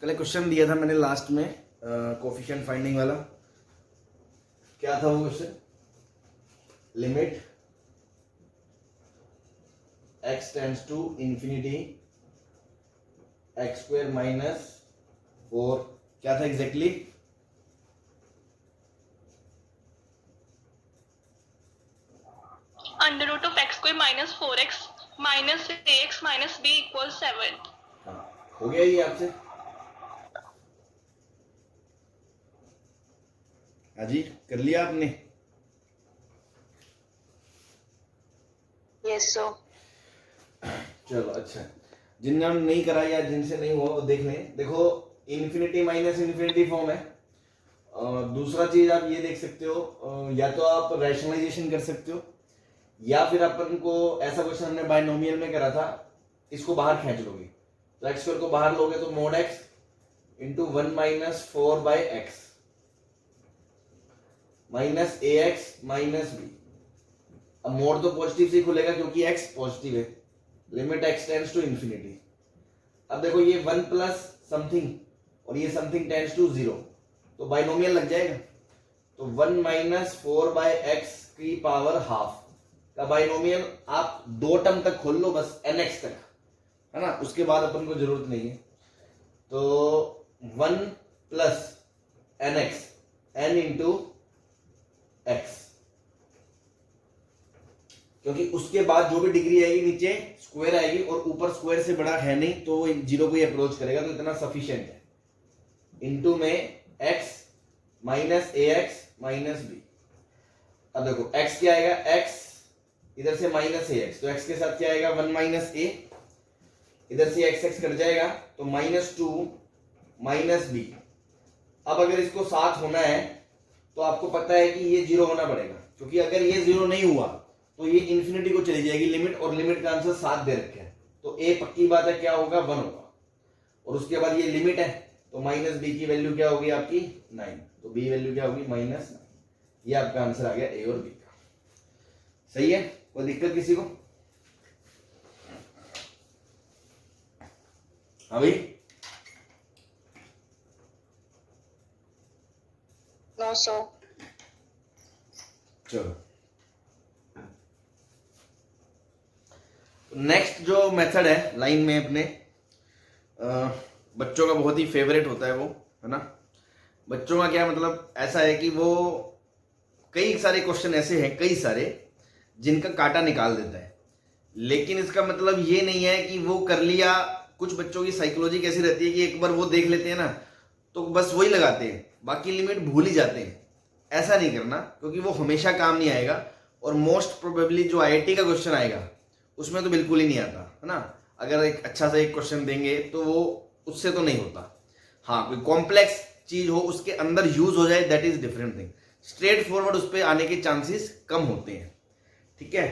कल क्वेश्चन दिया था मैंने लास्ट में कोफिशिएंट फाइंडिंग वाला। क्या था वो question? Limit x tends to infinity x square minus 4, क्या था exactly? Under root of x square minus 4x minus ax minus b equal 7। हाँ, हो गया ये आपसे? हाँ जी, कर लिया आपने? Yes sir. चलो अच्छा, जिन्होंने नहीं करा या जिनसे नहीं हुआ वो देख लें। देखो इन्फिनिटी माइनस इन्फिनिटी फॉर्म है। दूसरा चीज आप ये देख सकते हो, या तो आप रैशनलाइजेशन कर सकते हो या फिर अपन को ऐसा क्वेश्चन हमने बायनोमियल में करा था, इसको बाहर खींच लोगे तो एक्स स्क्वायर को बाहर लोगे तो mod x into 1 minus 4 by x minus a x minus b. अब मोड तो पॉजिटिव से खुलेगा क्योंकि एक्स पॉजिटिव है। Limit x tends to infinity. अब देखो ये 1 प्लस समथिंग और ये समथिंग टेंड्स टू 0, तो बाइनोमियल लग जाएगा। तो 1 माइनस 4 बाई एक्स की पावर हाफ का बाइनोमियल आप दो टर्म तक खोल लो, बस nx तक, है ना। उसके बाद अपन को जरूरत नहीं है। तो 1 plus nx n into x, क्योंकि उसके बाद जो भी डिग्री आएगी नीचे स्क्वायर आएगी और ऊपर स्क्वायर से बड़ा है नहीं तो वो जीरो को ही अप्रोच करेगा, तो इतना सफिशिएंट है। इंटू में x minus a x minus b. अब देखो x क्या आएगा, x इधर से माइनस ए एक्स, तो x के साथ क्या आएगा 1 माइनस ए, इधर से x x कट जाएगा तो -2 माइनस बी। अब अगर इसको साथ होना है तो आपको पता है कि ये जीरो होना पड़ेगा, क्योंकि अगर ये जीरो नहीं हुआ तो ये इंफिनिटी को चली जाएगी लिमिट, और लिमिट का आंसर 7 दे रखे हैं, तो ए पक्की बात है क्या होगा 1 होगा। और उसके बाद ये लिमिट है तो माइनस बी की वैल्यू क्या होगी आपकी 9, तो बी वैल्यू क्या होगी -9। ये आपका आंसर आ गया ए और बी का। सही है? कोई दिक्कत किसी को? हाँ भाई, नो सर। चलो नेक्स्ट जो मेथड है लाइन में अपने बच्चों का बहुत ही फेवरेट होता है वो, है ना। बच्चों का क्या मतलब ऐसा है कि वो कई सारे क्वेश्चन ऐसे हैं, कई सारे जिनका कांटा निकाल देता है, लेकिन इसका मतलब ये नहीं है कि वो कर लिया। कुछ बच्चों की साइकोलॉजी कैसी रहती है कि एक बार वो देख लेते हैं ना तो बस वही लगाते हैं, बाकी लिमिट भूल ही जाते हैं। ऐसा नहीं करना, क्योंकि वो हमेशा काम नहीं आएगा, और मोस्ट प्रोबेबली जो आईआईटी का क्वेश्चन आएगा उसमें तो बिल्कुल ही नहीं आता, है ना। अगर एक अच्छा सा एक क्वेश्चन देंगे तो वो उससे तो नहीं होता। हाँ, कोई कॉम्प्लेक्स चीज हो उसके अंदर यूज हो जाए, that is different thing. Straight forward उस पर आने के चांसेस कम होते हैं, ठीक है।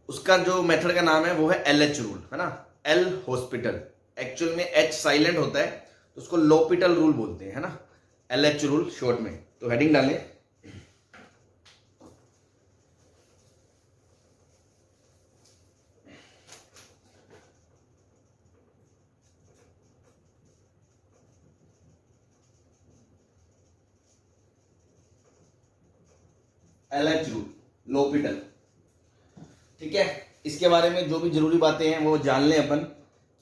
उसका जो मेथड का नाम है वो है LH रूल, है ना। L हॉस्पिटल, एक्चुअल में H साइलेंट होता है तो उसको लोपिटल रूल बोलते हैं, है ना। LH रूल शॉर्ट में। तो हेडिंग डालें LH रूल, लोपिटल, ठीक है। इसके बारे में जो भी जरूरी बातें हैं वो जान लें अपन,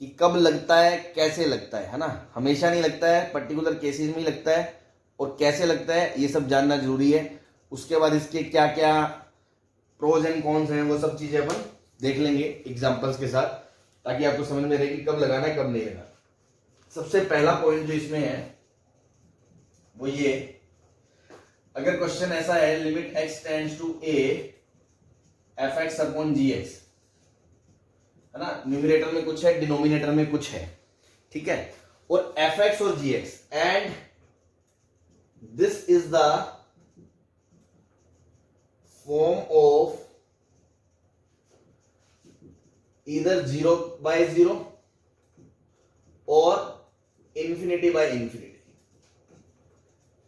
कि कब लगता है, कैसे लगता है ना। हमेशा नहीं लगता है, पर्टिकुलर केसेस में ही लगता है, और कैसे लगता है ये सब जानना जरूरी है। उसके बाद इसके क्या क्या प्रोज एंड कॉन्स हैं वो सब चीजें अपन देख लेंगे एग्जांपल्स के साथ, ताकि आपको समझ में रहे कि कब लगाना है कब नहीं लगाना। सबसे पहला पॉइंट जो इसमें है वो ये, अगर क्वेश्चन ऐसा है limit x tends to a fx upon gx, है ना। न्यूमरेटर में कुछ है, डिनोमिनेटर में कुछ है, ठीक है। और fx और gx and this is the form of either 0 by 0 और infinity by infinity,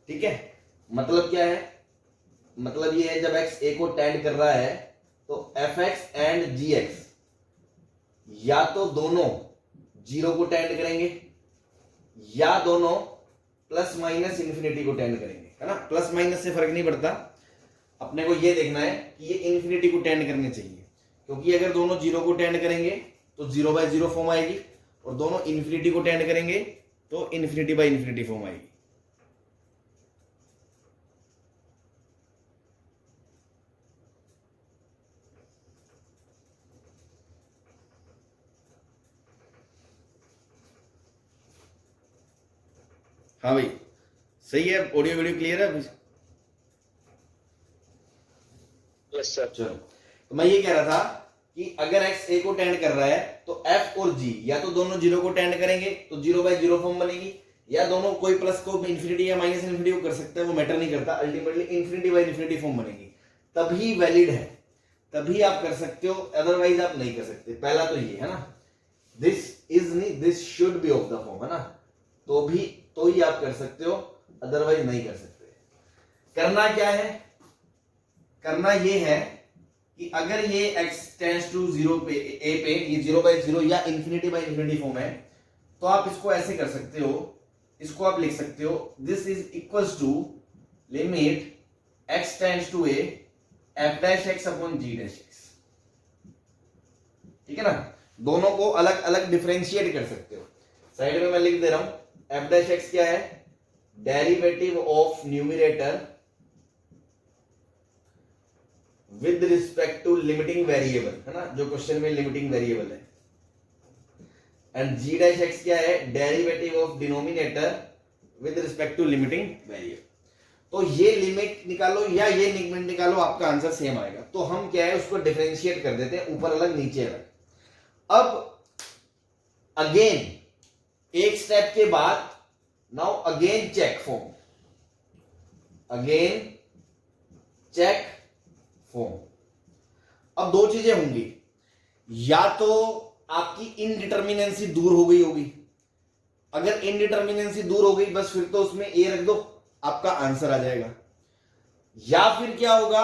ठीक है। मतलब क्या है? मतलब ये है जब x a को टेंड कर रहा है तो fx एंड gx या तो दोनों 0 को टेंड करेंगे या दोनों प्लस माइनस इन्फिनिटी को टेंड करेंगे, है ना। प्लस माइनस से फर्क नहीं पड़ता, अपने को ये देखना है कि ये इन्फिनिटी को टेंड करने चाहिए, क्योंकि अगर दोनों जीरो को टेंड करेंगे तो 0/0 फॉर्म आएगी, और दोनों इन्फिनिटी को टेंड करेंगे तो इन्फिनिटी बाय इन्फिनिटी फॉर्म आएगी। हाँ भाई, सही है, ऑडियो वीडियो क्लियर है? Yes sir. चलो, तो मैं ये कह रहा था कि अगर x a को टेंड कर रहा है तो f और g या तो दोनों जीरो को टेंड करेंगे तो 0/0 फॉर्म बनेगी, या दोनों कोई प्लस को इन्फिनिटी या माइनस इन्फिनिटी को कर सकते हैं, वो मैटर नहीं करता, ultimately infinity by infinity form बनेगी, तभी वैलिड है, तभी आप कर सकते हो, अदरवाइज आप नहीं कर सकते। पहला तो ये है ना, दिस इज नहीं, this should be of the form, है ना, तो ही आप कर सकते हो, अदरवाइज नहीं कर सकते। करना क्या है, करना ये है कि अगर ये x टेंड्स टू 0 पे a पे ये 0/0 या इन्फिनिटी बाय इन्फिनिटी फॉर्म है, तो आप इसको ऐसे कर सकते हो, इसको आप लिख सकते हो this is equals to limit x tends to a f dash x upon g dash x। ठीक है ना, दोनों को अलग अलग डिफरेंशिएट कर सकते हो। साइड में मैं लिख दे रहा हूं, f डैश x क्या है, derivative of numerator with respect to limiting variable, है ना, जो क्वेश्चन में लिमिटिंग वेरिएबल है, एंड g डैश x क्या है, derivative of denominator with respect to limiting variable. तो ये लिमिट निकालो या ये लिमिट निकालो, आपका आंसर सेम आएगा। तो हम क्या है, उसको डिफरेंशिएट कर देते हैं, ऊपर अलग नीचे अलग। अब अगेन एक स्टेप के बाद, now again check form, again check form. अब दो चीजें होंगी, या तो आपकी इनडिटर्मिनेंसी दूर हो गई होगी, अगर इनडिटर्मिनेंसी दूर हो गई बस फिर तो उसमें ए रख दो, आपका आंसर आ जाएगा। या फिर क्या होगा,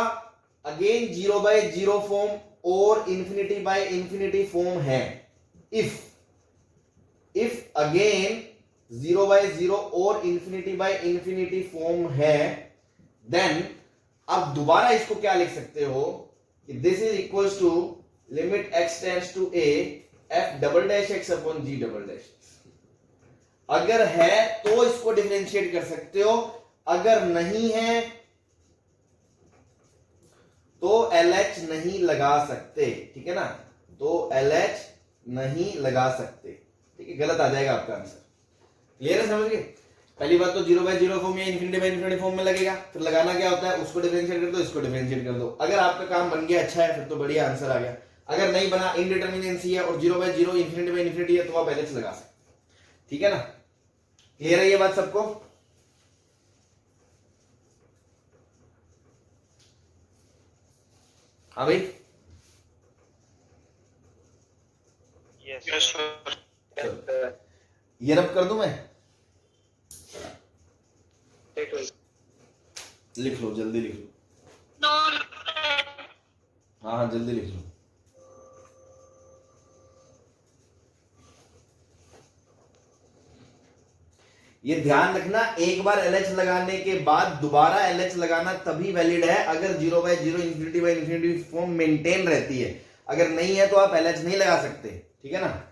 अगेन 0/0 फॉर्म और इन्फिनिटी बाय इन्फिनिटी फॉर्म है। इफ अगेन 0/0 और इन्फिनिटी बाय इन्फिनिटी फॉर्म है, देन आप दोबारा इसको क्या लिख सकते हो कि this is equals to limit x tends to a f double dash x upon g double dash x। अगर है तो इसको डिफरेंशिएट कर सकते हो, अगर नहीं है तो LH नहीं लगा सकते, ठीक है ना, तो LH नहीं लगा सकते, ठीक है, गलत आ जाएगा आपका आंसर। क्लियर है, समझ गए? पहली बात तो 0/0 फॉर्म या इन्फिनिटी बाय इन्फिनिटी फॉर्म में लगेगा, फिर लगाना क्या होता है, उसको डिफरेंशिएट कर दो, इसको डिफरेंशिएट कर दो। अगर आपका काम बन गया, अच्छा है, फिर तो बढ़िया आंसर आ गया। अगर नहीं बना, इनडिटर्मिनेंसी है और 0/0 इन्फिनिटी बाय इन्फिनिटी है, तो आप LH लगा सकते, ठीक है ना। क्लियर है ये बात सबको? हाँ भाई, यस सर। ये रब कर दूं मैं, लिख लो, जल्दी लिख लो। No. हाँ हाँ, जल्दी लिख लो। ये ध्यान रखना, एक बार LH लगाने के बाद दोबारा LH लगाना तभी वैलिड है अगर 0/0 infinity by infinity form maintain रहती है, अगर नहीं है तो आप LH नहीं लगा सकते, ठीक है ना।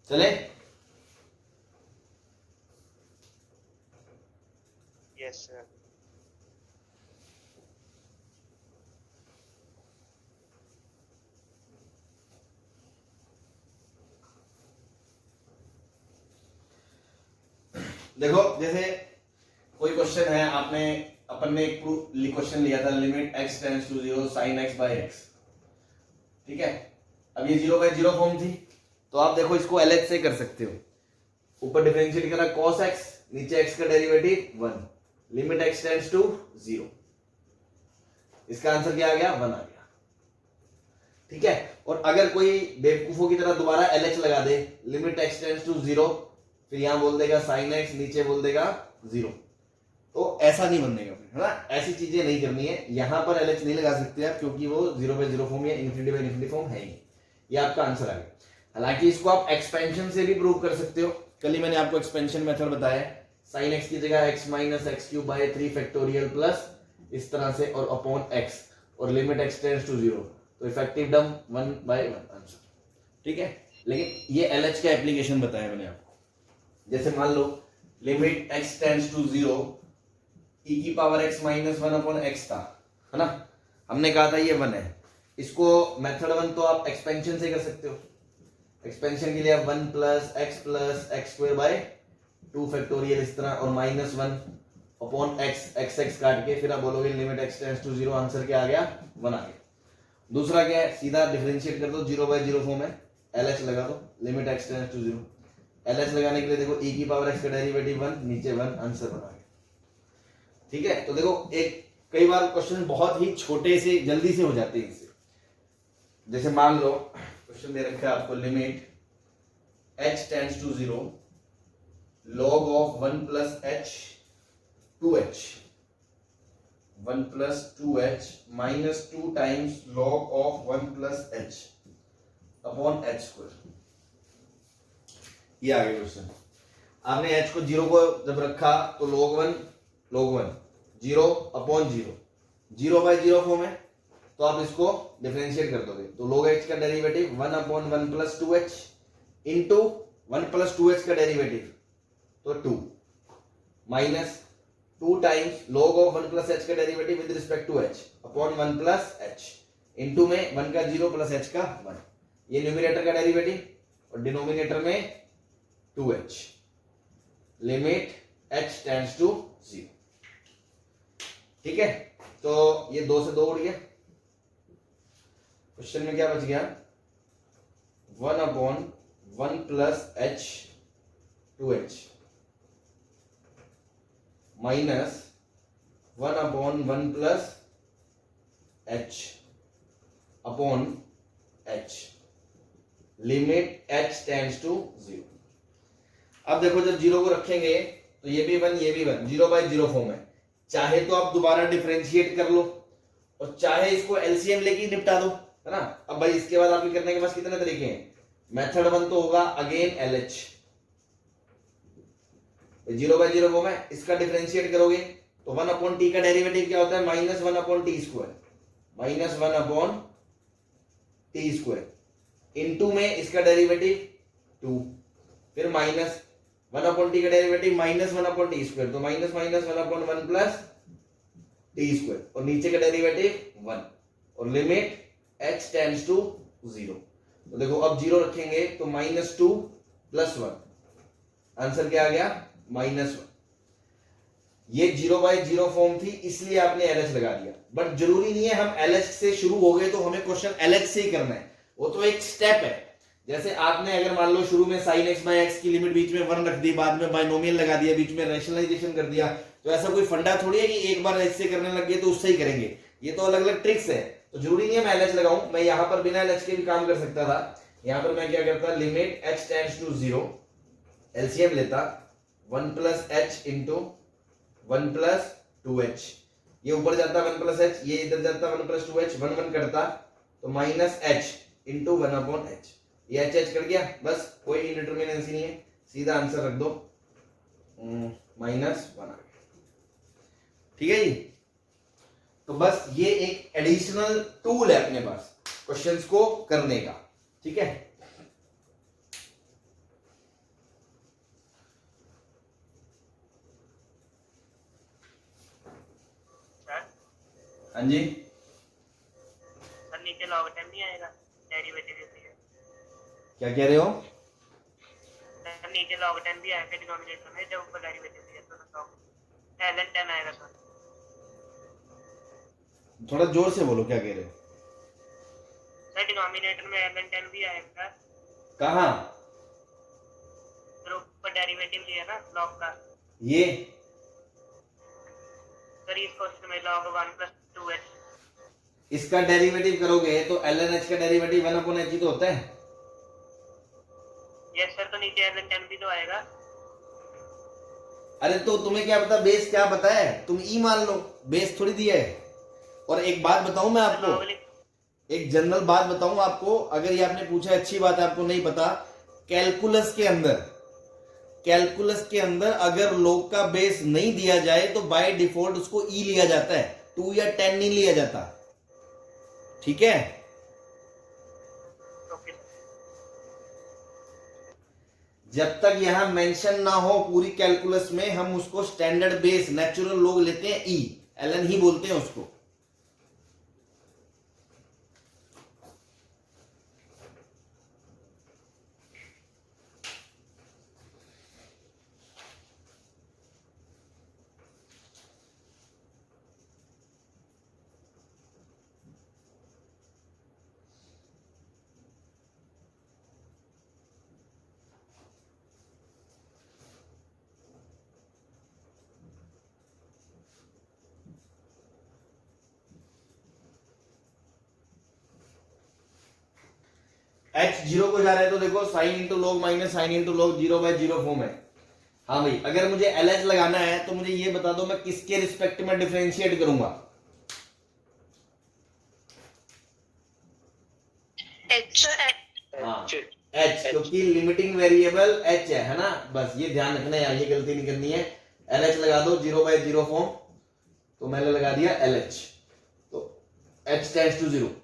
चले, यस सर। देखो जैसे कोई क्वेश्चन है, अपन ने एक क्वेश्चन लिया था, limit x tends to 0 sin x by x। ठीक है, अब ये 0/0 फॉर्म थी, तो आप देखो इसको LH से कर सकते हो। ऊपर डिफरेंशिएट करा cos x, नीचे x का derivative 1, limit x tends to 0। इसका आंसर क्या आ गया? 1 आ गया। ठीक है, और अगर कोई बेवकूफों की तरह दोबारा LH लगा दे, लिमिट x टेंड्स टू 0, फिर यहां बोल देगा sin x, नीचे बोल देगा 0, तो ऐसा नहीं बनने का, है ना? ऐसी चीजें नहीं करनी है। यहां पर LH नहीं लगा सकते आप, क्योंकि वो 0/0 फॉर्म या ∞/∞ फॉर्म है ही। ये आपका आंसर आ गया। हालांकि इसको आप एक्सपेंशन से भी प्रूव कर सकते हो। कल ही मैंने आपको एक्सपेंशन मेथड बताया, sin x की जगह x - x³ 3 फैक्टोरियल प्लस इस तरह से और अपॉन x, और लिमिट x टेंड्स टू 0, तो इफेक्टिव टर्म 1/1 आंसर। ठीक है, लेकिन ये LH का एप्लीकेशन बताया मैंने आपको। जैसे मान लो limit x tends to 0, e⁻x - 1/x था, है ना? हमने कहा था ये 1 है। इसको मेथड 1 तो आप एक्सपेंशन से कर सकते हो। एक्सपेंशन के लिए आप 1 + x + x² 2 फैक्टोरियल इस तरह, और -1 अपॉन x काट के फिर आप बोलोगे limit x tends to 0, answer क्या आ गया? 1 आ गया। दूसरा क्या है? सीधा डिफरेंशिएट कर दो, 0/0 फॉर्म है, LH लगा दो, limit x tends to 0। LH लगाने के लिए देखो e⁻x का डेरिवेटिव 1, नीचे 1, आंसर बना गया। ठीक है, तो देखो एक कई बार क्वेश्चन बहुत ही छोटे से जल्दी से हो जाते हैं इससे। जैसे मान लो क्वेश्चन दे रखा है आपको, limit h tends to 0, log of 1 + h 2h, 1 + 2h - 2 times log of 1 + h upon h²। ये आ गया क्वेश्चन। आपने h को 0 को जब रखा तो log 1 0/0, 0/0 फॉर्म है, तो आप इसको डिफरेंशिएट कर दोगे, तो log h का डेरिवेटिव 1/1 + 2h इंटू 1 + 2h का डेरिवेटिव तो 2 minus 2 times log of 1 + h का derivative with respect to h upon 1 + h into में 1 का 0 + h का 1, ये न्यूमरेटर का डेरिवेटिव, और डिनोमिनेटर में 2h, limit h tends to 0। ठीक है, तो ये 2 से 2 उड़ गया। क्वेश्चन में क्या बच गया? 1/1 + h 2h minus 1/1 + h upon h, limit h tends to 0। अब देखो जब 0 को रखेंगे तो ये भी 1, ये भी 1, 0/0 फॉर्म है। चाहे तो आप दोबारा डिफरेंशिएट कर लो, और चाहे इसको एलसीएम लेके निपटा दो, है ना? अब भाई इसके बाद आपके करने के पास कितने तरीके हैं? मेथड 1 तो होगा अगेन LH, 0/0 फॉर्म है, इसका डिफरेंशिएट करोगे तो 1/t का डेरिवेटिव क्या होता है? -1/t², -1/t², इनटू में इसका डेरिवेटिव 2, फिर माइनस 1/t का डेरिवेटिव -1/t², तो माइनस 1/1 + t², और नीचे का डेरिवेटिव 1, और लिमिट h टेंड्स टू 0। तो देखो अब 0 रखेंगे तो -2 + 1, आंसर क्या आ गया? -1। ये 0/0 फॉर्म थी, इसलिए आपने LH लगा दिया, बट जरूरी नहीं है हम LH से शुरू हो गए तो हमें क्वेश्चन LH से ही करना है, वो तो एक स्टेप है। जैसे आपने अगर मान लो शुरू में sin x/x की लिमिट बीच में 1 रख दी, बाद में बाइनोमियल लगा दिया, बीच में रैशनलाइजेशन कर दिया, तो ऐसा कोई फंडा थोड़ी है कि एक बार ऐसे करने लग गए तो उससे ही करेंगे। ये तो अलग अलग ट्रिक्स है, तो जरूरी नहीं है मैं LH लगाऊं, मैं यहां पर बिना LH के भी काम कर सकता था। यहां पर मैं क्या करता, limit h tends to 0, LCM लेता 1 + h इंटू 1 + 2h, ये ऊपर जाता 1 + h, ये इधर जाता 1 + 2h, 1 1 करता तो -h इंटू 1/h, ये h कर गया, बस कोई इंडिटरमिनेंसी नहीं है, सीधा आंसर रख दो, -1 आ गया। ठीक है जी, तो बस ये एक एडिशनल टूल है अपने पास क्वेश्चंस को करने का। ठीक है, हाँ जी, सर नीचे लॉग टाइम नहीं आएगा, डेरिवेटिव भी है। क्या कह रहे हो? सर नीचे लॉग टाइम भी आएगा डिनोमिनेटर में, जब ऊपर डेरिवेटिव भी है तो लॉग ln 10 आएगा सर। थोड़ा जोर से बोलो, क्या कह रहे हो? सर डिनोमिनेटर में ln 10 भी आएगा, कहाँ? फिर ऊपर डेरिवेटिव लिया ना log का, ये सर इस क्वेश्चन में log 1 + 2h। इसका डेरिवेटिव करोगे तो ln h का डेरिवेटिव 1/h ही तो होता है। यस सर, तो नीचे ln 10 भी तो आएगा। अरे तो तुम्हें क्या पता बेस क्या पता है, तुम ई मान लो, बेस थोड़ी दिया है। और एक बात बताऊं मैं आपको, एक जनरल बात बताऊं आपको, अगर ये आपने पूछा अच्छी बात है, आपको नहीं पता, कैलकुलस के अंदर अगर लोग का बेस नहीं दिया जाए तो बाय डिफॉल्ट उसको ई लिया जाता है, 2 या 10 नहीं लिया जाता, ठीक है। Okay sir. जब तक यहां मेंशन ना हो पूरी कैलकुलस में, हम उसको स्टैंडर्ड बेस नेचुरल लोग लेते हैं ई, एलन ही बोलते हैं उसको। h 0 को जा रहा है तो देखो sine into log minus sine into log 0/0 form है। हाँ भाई, अगर मुझे LH लगाना है तो मुझे ये बता दो मैं किसके रिस्पेक्ट में डिफरेंशिएट करूंगा। h हाँ h, क्योंकि लिमिटिंग वेरिएबल h है ना, बस ये ध्यान रखना है, ये गलती नहीं करनी है। LH लगा दो 0/0 फॉर्म, तो मैंने लगा दिया LH, तो h टेंड्स टू 0।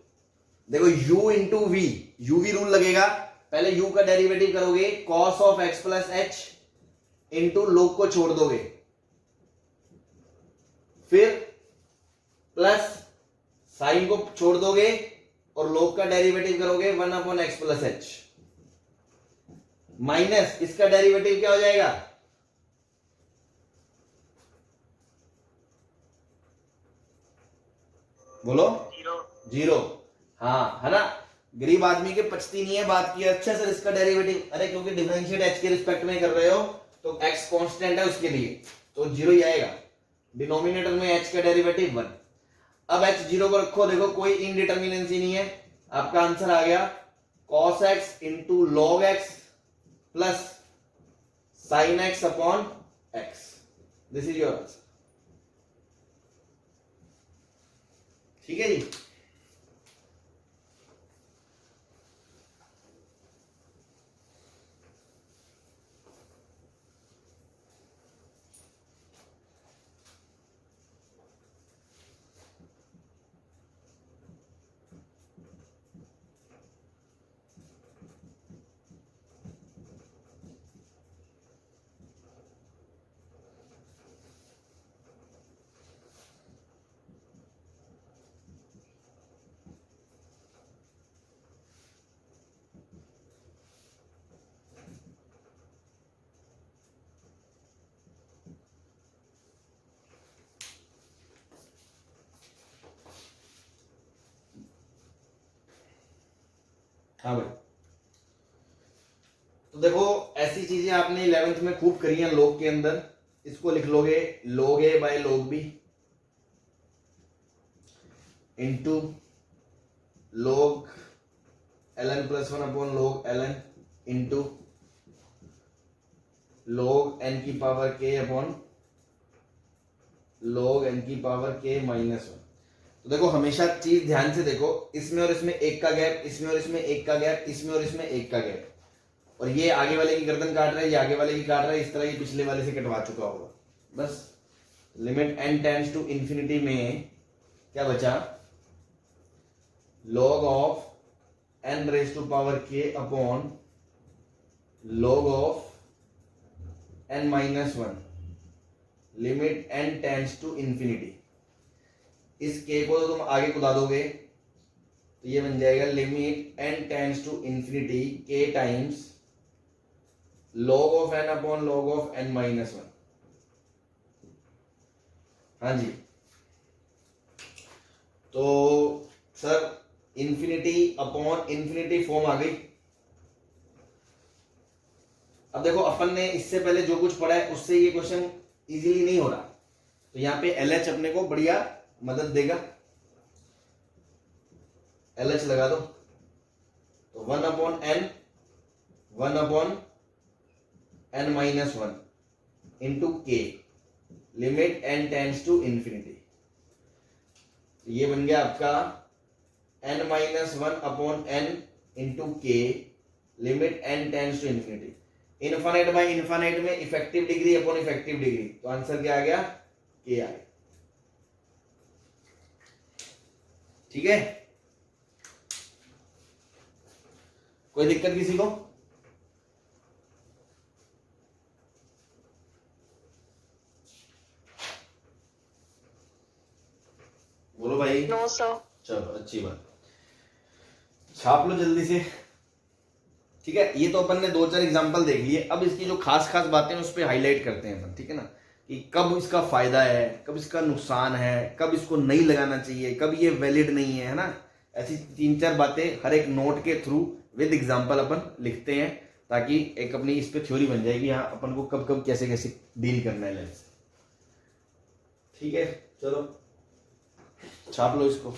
देखो u इंटू वी, u भी रूल लगेगा, पहले u का डेरिवेटिव करोगे cos of x plus h into लोग को छोड़ दोगे, फिर प्लस साइन को छोड़ दोगे और लोग का डेरिवेटिव करोगे 1/x प्लस h, माइनस इसका डेरिवेटिव क्या हो जाएगा, बोलो 0। हाँ है ना, गरीब आदमी के पचती नहीं है बात की। अच्छा सर इसका डेरिवेटिव, अरे क्योंकि डिफरेंशिएट h के रिस्पेक्ट में कर रहे हो तो x कांस्टेंट है उसके लिए, तो 0 ही आएगा। डिनोमिनेटर में h का डेरिवेटिव 1। अब h 0 को रखो, देखो कोई इनडिटर्मिनेंसी नहीं है, आपका आंसर आ गया cos x into log x plus sine x upon x। This is your answer, ठीक है जी। हाँ भाई, तो देखो ऐसी चीजें आपने 11th में खूब करी हैं लॉग के अंदर। इसको लिख लोगे log a by log b into log ln plus 1 upon log ln into log n की power k upon log n की पावर k माइनस 1। तो देखो हमेशा चीज ध्यान से देखो, इसमें और इसमें एक का गैप, इसमें और इसमें एक का गैप, इसमें और इसमें एक का गैप, और ये आगे वाले की गर्दन काट रहा है, ये आगे वाले की काट रहा है, इस तरह ये पिछले वाले से कटवा चुका होगा। बस limit n tends to infinity में क्या बचा, log of n raise to power k upon log of n minus 1, limit n tends to infinity. इस k को तो तुम आगे कुदा दोगे तो ये बन जाएगा limit n tends to infinity k times log of n upon log of n minus 1। हाँ जी, तो sir infinity upon infinity form आ गई। अब देखो अपन ने इससे पहले जो कुछ पढ़ा है उससे ये क्वेश्चन इजीली नहीं हो रहा, तो यहाँ पे LH अपने को बढ़िया मदद देगा। LH लगा दो, तो 1 upon n 1 upon n minus 1 into k limit n tends to infinity. ये बन गया आपका n minus 1 upon n into k limit n tends to infinity. Infinite by infinite में effective degree upon effective degree, तो answer क्या आ गया? k आ गया। ठीक है, कोई दिक्कत किसी को? बोलो भाई। No sir. चलो अच्छी बात, छाप लो जल्दी से। ठीक है, ये तो अपन ने 2-4 एग्जांपल देख लिए। अब इसकी जो खास खास बातें हैं उस पर हाईलाइट करते हैं अपन, ठीक है ना, कि कब इसका फायदा है, कब इसका नुकसान है, कब इसको नहीं लगाना चाहिए, कब ये वैलिड नहीं है ना। ऐसी 3-4 बातें हर एक नोट के थ्रू विद एग्जांपल अपन लिखते हैं, ताकि एक अपनी इस पे थ्योरी बन जाएगी, हाँ अपन को कब कब कैसे कैसे डील करना है लेंस। ठीक है, चलो छाप लो इसको।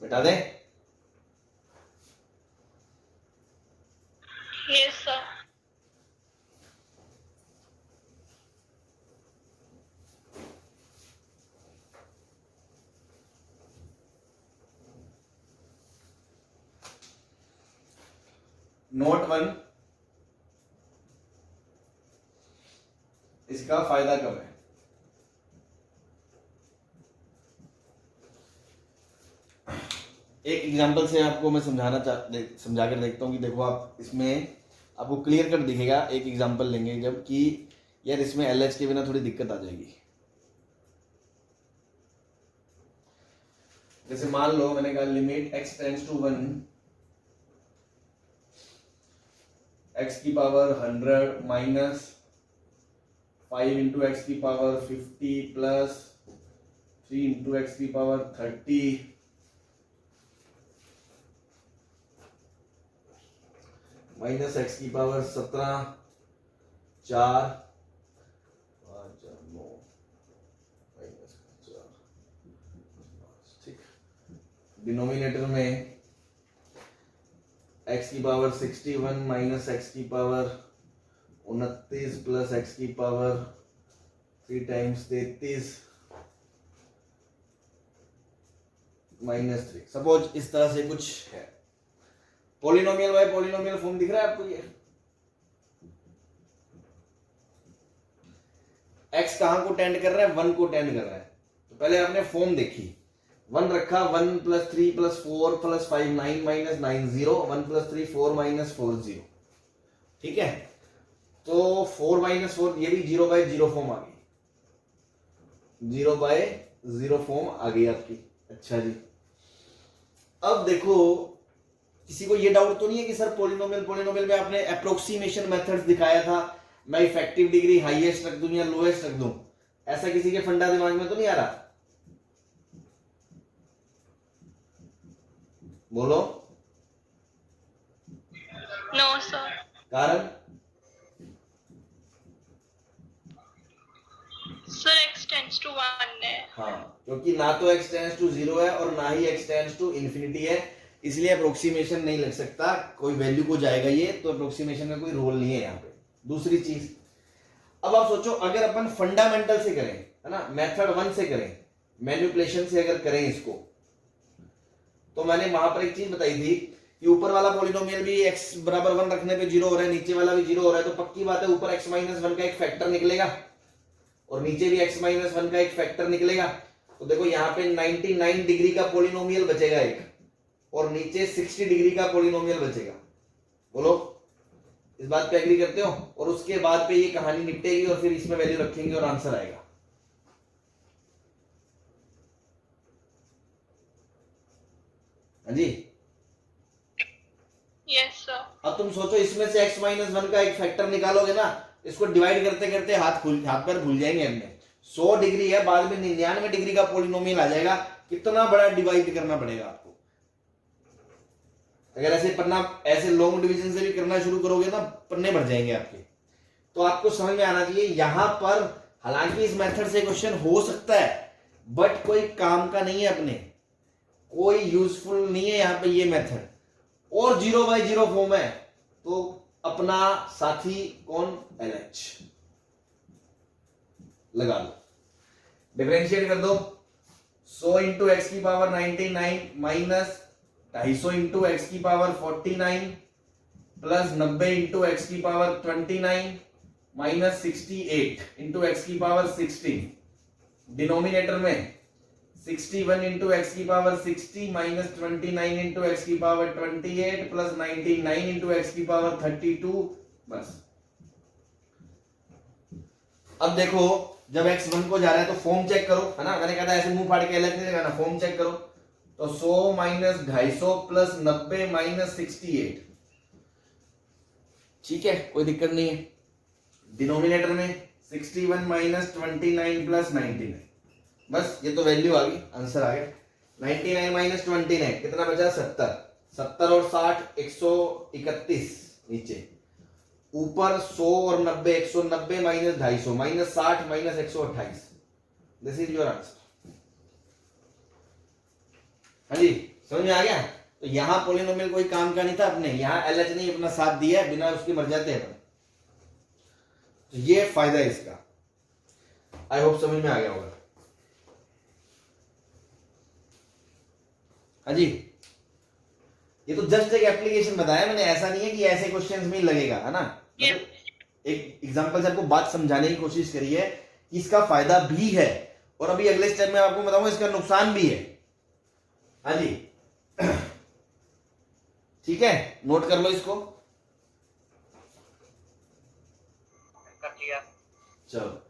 बेटा दे। Yes sir. नोट 1, इसका फायदा कब है? एक एग्जांपल से आपको मैं समझा कर देखता हूँ कि देखो आप इसमें आपको क्लियर कट दिखेगा। एक एग्जांपल लेंगे जब कि यार इसमें LH के बिना थोड़ी दिक्कत आ जाएगी। जैसे मान लो मैंने कहा limit x tends to 1 x की पावर 100 माइनस 5 इंटू एक्स की पावर 50 प्लस 3 इंटू एक्स की पावर 30 माइनस एक्स की पावर 17 4 5 9 माइनस 4। ठीक, डिनोमिनेटर में x की पावर 61 माइनस एक्स की पावर 29 प्लस एक्स की पावर 3 टाइम्स 33 माइनस 3। सपोज इस तरह से कुछ है। पॉलिनोमियल बाय पॉलिनोमियल फॉर्म दिख रहा है आपको? ये x कहां को टेंड कर रहा है? 1 को टेंड कर रहा है। तो पहले आपने फॉर्म देखी, 1 रखा, 1 plus 3 plus 4 plus 5 9 minus 9 0, 1 plus 3 4 minus 4 0। ठीक है, तो 4 माइनस 4 ये भी 0 बाय 0 फॉर्म आ गई, 0 बाय 0 फॉर्म आ गई आपकी। अच्छा जी, अब देखो किसी को ये डाउट तो नहीं है कि सर पॉलिनोमियल में आपने अप्रोक्सीमेशन मेथड्स दिखाया था, मैं इफेक्टिव डिग्री हाईएस्ट रख दूं या लोएस्ट रख दूं, ऐसा किसी के फंडा दिमाग में तो नहीं आ रहा? बोलो। No sir. कारण? सर x टेंड्स टू 1 है। हाँ, क्योंकि ना तो x टेंड्स टू 0 है और ना ही x टेंड्स टू इन्फिनिटी है, इसलिए अप्रोक्सीमेशन नहीं लग सकता, कोई वैल्यू को जाएगा ये, तो अप्रोक्सीमेशन का कोई रोल नहीं है यहाँ पे। दूसरी चीज, अब आप सोचो अगर अपन फंडामेंटल से करें, है ना, मेथड 1 से करें, मैनिपुलेशन से अगर करें इसको, तो मैंने वहां पर एक चीज बताई थी कि ऊपर वाला पॉलिनोमियल भी x बराबर 1 रखने पे 0 हो रहा है, नीचे वाला भी 0 हो रहा है, तो पक्की बात है ऊपर x माइनस 1 का एक फैक्टर निकलेगा और नीचे भी x माइनस 1 का एक फैक्टर निकलेगा। तो देखो यहाँ पे 99 डिग्री का पॉलिनोमियल बचेगा एक, और नीचे 60 डिग्री का पॉलिनोमियल बचेगा। बोलो इस बात पे एग्री करते हो? और उसके बाद पे ये कहानी निपटेगी और फिर इसमें वैल्यू रखेंगे और आंसर आएगा। हाँ जी। Yes, sir. अब तुम सोचो इसमें से x माइनस 1 का एक फैक्टर निकालोगे ना, इसको डिवाइड करते करते हाथ पैर भूल जाएंगे हमने। 100 डिग्री है, बाद में 99 डिग्री का पॉलिनोमियल आ जाएगा, कितना बड़ा डिवाइड करना पड़ेगा आपको। अगर ऐसे पन्ना ऐसे लॉन्ग डिवीजन से भी करना शुरू करोगे ना, पन्ने भर जाएंगे आपके। तो आपको समझ में आना चाहिए यहां पर, हालांकि इस मेथड से क्वेश्चन हो सकता है बट कोई काम का नहीं है, अपने कोई यूजफुल नहीं है यहां पे ये मेथड, और 0/0 फॉर्म है। तो अपना साथी कौन? LH लगा लो, डिफरेंशिएट कर दो। 100 इंटू एक्स की पावर 99 माइनस 250 इंटू एक्स की पावर 49 प्लस 90 इंटू एक्स की पावर 29 माइनस 68 इंटू एक्स की पावर 16। डिनोमिनेटर में 61 इंटू एक्स की पावर 60 माइनस 29 इंटू एक्स की पावर 28 प्लस 99 इंटू एक्स की पावर 32। बस अब देखो, जब x 1 को जा रहा है तो फॉर्म चेक करो, है ना। मैंने कहा था ऐसे मुंह फाड़ के अलग नहीं लगाना, फॉर्म चेक करो। तो 100 माइनस 250 प्लस 90 माइनस 68, ठीक है, कोई दिक्कत नहीं है। डिनोमिनेटर में 61 माइनस 29 प्लस 99, बस ये तो वैल्यू आ गई, आंसर आ गया। 99 माइनस 29 कितना बचा? 70। 70 और 60 131, नीचे ऊपर 100 और 90 190 minus 250 minus 60 minus 128। This is your answer. हाँ जी, समझ में आ गया? तो यहां पॉलिनोमियल कोई काम का नहीं था अपने, यहां LH ने अपना साथ दिया, बिना उसके मर जाते हैं। तो ये फायदा है इसका। आई होप समझ में आ गया होगा। हाँ जी, ये तो जस्ट एक एप्लीकेशन बताया मैंने, ऐसा नहीं है कि ऐसे क्वेश्चंस में ही लगेगा, है ना। एक एग्जांपल से आपको बात समझाने की कोशिश करी है कि इसका फायदा भी है, और अभी अगले स्टेप में आपको बताऊंगा इसका नुकसान भी है। हाँ जी, ठीक है, नोट कर लो इसको। कर लिया। चलो,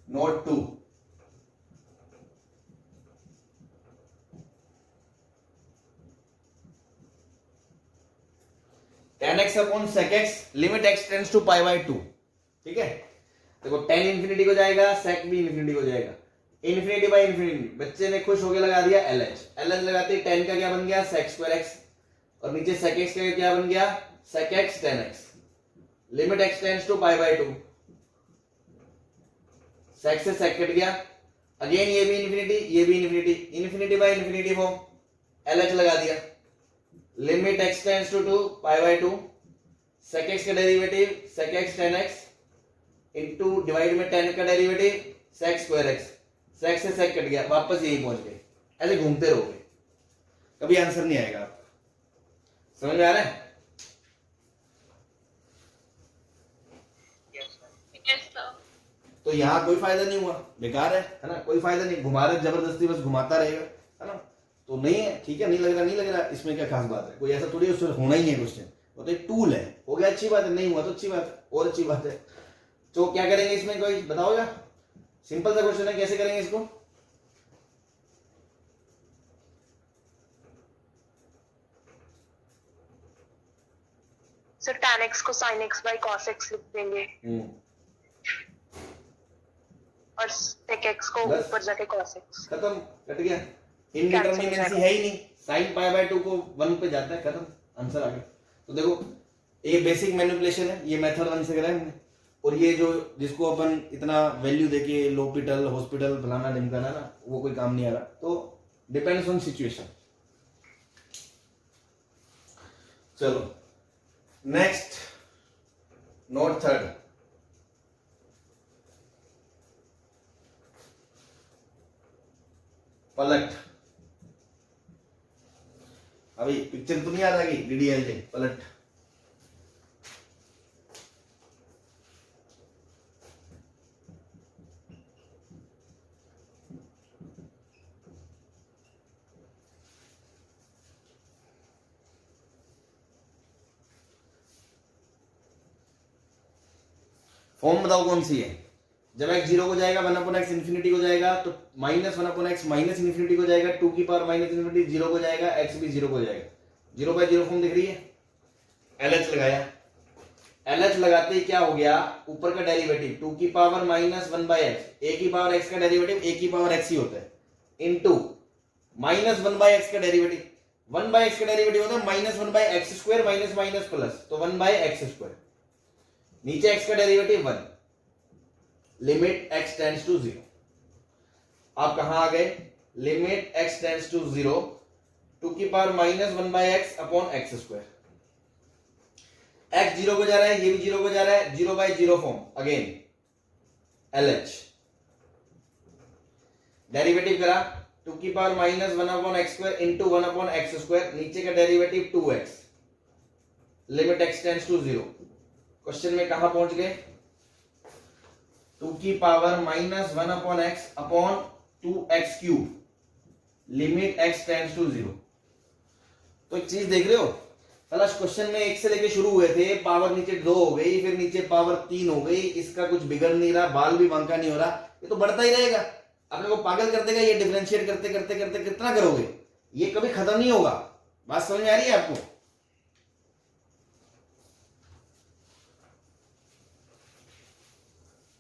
note 2। tan x upon sec x limit x tends to π/2, ठीक है। देखो tan इंफिनिटी को जाएगा, sec भी इंफिनिटी को जाएगा, इंफिनिटी बाय इंफिनिटी। बच्चे ने खुश होकर लगा दिया LH लगाते ही tan का क्या बन गया? sec स्क्वायर x, और नीचे sec x का क्या बन गया? sec x tan x। Limit x tends to π/2, sec से sec कट गया, अगेन ये भी इंफिनिटी, ये भी infinity, infinity by infinity form, LH लगा दिया। Limit x tends to 2 π/2, sec x का derivative sec x tan x into divide में tan का derivative sec square x, sec से sec कट गया, वापस यही पहुंच गए। ऐसे घूमते रहोगे, कभी आंसर नहीं आएगा आपका। समझ में आ रहा है? Yes, sir. तो यहाँ कोई फायदा नहीं हुआ, बेकार है ना, कोई फायदा नहीं, घुमा रहा जबरदस्ती, बस घुमाता रहेगा, है ना। तो नहीं है, ठीक है, नहीं लग रहा, नहीं लग रहा, इसमें क्या खास बात है? कोई ऐसा थोड़ी उससे होना ही है क्वेश्चन, वो तो एक टूल है। हो गया, अच्छी बात है, नहीं हुआ तो अच्छी बात है, और अच्छी बात है। तो क्या करेंगे इसमें, कोई बताओ यार? सिंपल सा क्वेश्चन है, कैसे करेंगे इसको? सर tan x को sin x by cos x लिख देंगे और sec x को बस। ऊपर जाके cos x। खत्म, कट गया। इनडिटरमिनेंसी है ही नहीं, sin π/2 को 1 पे जाता है, खत्म, आंसर आ गया। तो देखो, ये बेसिक मैनिपुलेशन है, ये मेथड 1 से करा है हमने, और ये जो जिसको अपन इतना वैल्यू देके लोपिटल हॉस्पिटल फलाना ढिमकाना ना, वो कोई काम नहीं आ रहा। तो डिपेंड्स ऑन सिचुएशन। चलो नेक्स्ट, नोट 3। पलट अभी पिक्चर तो नहीं याद आ गई, DDLJ पलट। फॉर्म बताओ कौन सी है। जब x 0 को जाएगा 1/x इन्फिनिटी को जाएगा, तो -1/x माइनस इन्फिनिटी को जाएगा, 2 की पावर माइनस इन्फिनिटी 0 को जाएगा, x भी 0 को जाएगा। 0/0 फॉर्म दिख रही है। LH लगाया, LH लगाते ही क्या हो गया, ऊपर का डेरिवेटिव 2 की पावर -1/x, a की पावर x का डेरिवेटिव a की पावर x ही होता है, इनटू -1/x का डेरिवेटिव 1/x का डेरिवेटिव होता है -1/x² माइनस माइनस प्लस, तो 1/x²। नीचे x का derivative 1, limit x tends to 0। आप कहां आ गए, लिमिट x टेंड्स टू 0, 2 की power -1/x upon x²। x 0 को जा रहा है, ये भी 0 को जा रहा है, 0/0 फॉर्म अगेन LH। डेरिवेटिव करा, 2 की पावर -1/x² इंटू 1/x², नीचे का derivative 2x, limit x tends to 0। Question में कहां पहुंच गए, 2 की power -1/x upon 2x³, limit x tends to 0। तो एक चीज देख रहे हो, प्लस क्वेश्चन में 1 से लेके शुरू हुए थे, पावर नीचे 2 हो गई, फिर नीचे पावर 3 हो गई, इसका कुछ बिगड़ नहीं रहा, बाल भी बांका नहीं हो रहा, ये तो बढ़ता ही रहेगा, अपने को पागल कर देगा। ये डिफरेंशिएट करते करते करते कितना करोगे, ये कभी खत्म नहीं होगा। बात समझ में आ रही है आपको।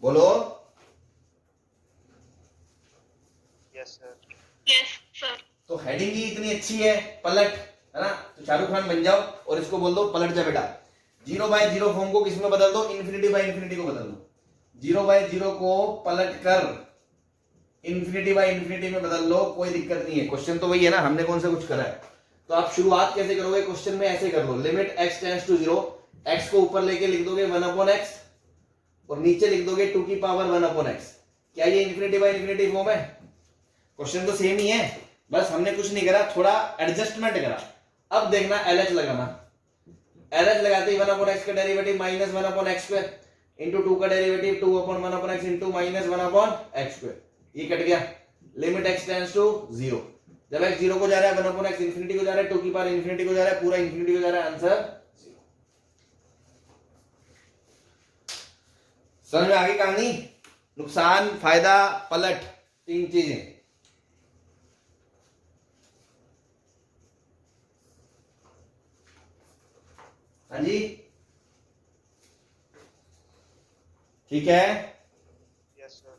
बोलो। Yes sir. Yes, sir. तो हेडिंग ही इतनी अच्छी है, पलट, है ना, तो शाहरुख खान बन जाओ और इसको बोल दो पलट जा बेटा। 0/0 फॉर्म को किसमें बदल दो, इन्फिनिटी को बदल दो। 0/0 को पलट कर इन्फिनिटी में बदल लो, कोई दिक्कत नहीं है। क्वेश्चन तो वही है ना, हमने कौन सा कुछ करा है। तो आप शुरुआत कैसे करोगे, क्वेश्चन में ऐसे कर लो, limit x tends to 0, x को ऊपर लेके लिख दोगे 1/x और नीचे लिख दोगे 2 की पावर 1/x। क्या ये इन्फिनिटी फॉर्म है। क्वेश्चन तो सेम ही है, बस हमने कुछ नहीं करा, थोड़ा एडजस्टमेंट करा। अब देखना LH लगाना, LH लगाते ही 1/x का डेरिवेटिव -1/x² इंटू 2 का डेरिवेटिव 2/1/x इंटू -1/x², ये कट गया। लिमिट x टेंड्स टू 0, जब x 0 को जा रहा है 1/x इन्फिनिटी को जा रहा है, 2 की पावर इन्फिनिटी को जा रहा है, पूरा इन्फिनिटी को जा रहा है, आंसर 0। समझ में आ गई कहानी। नुकसान, फायदा, पलट, 3 चीजें। हाँ जी, ठीक है, यस सर।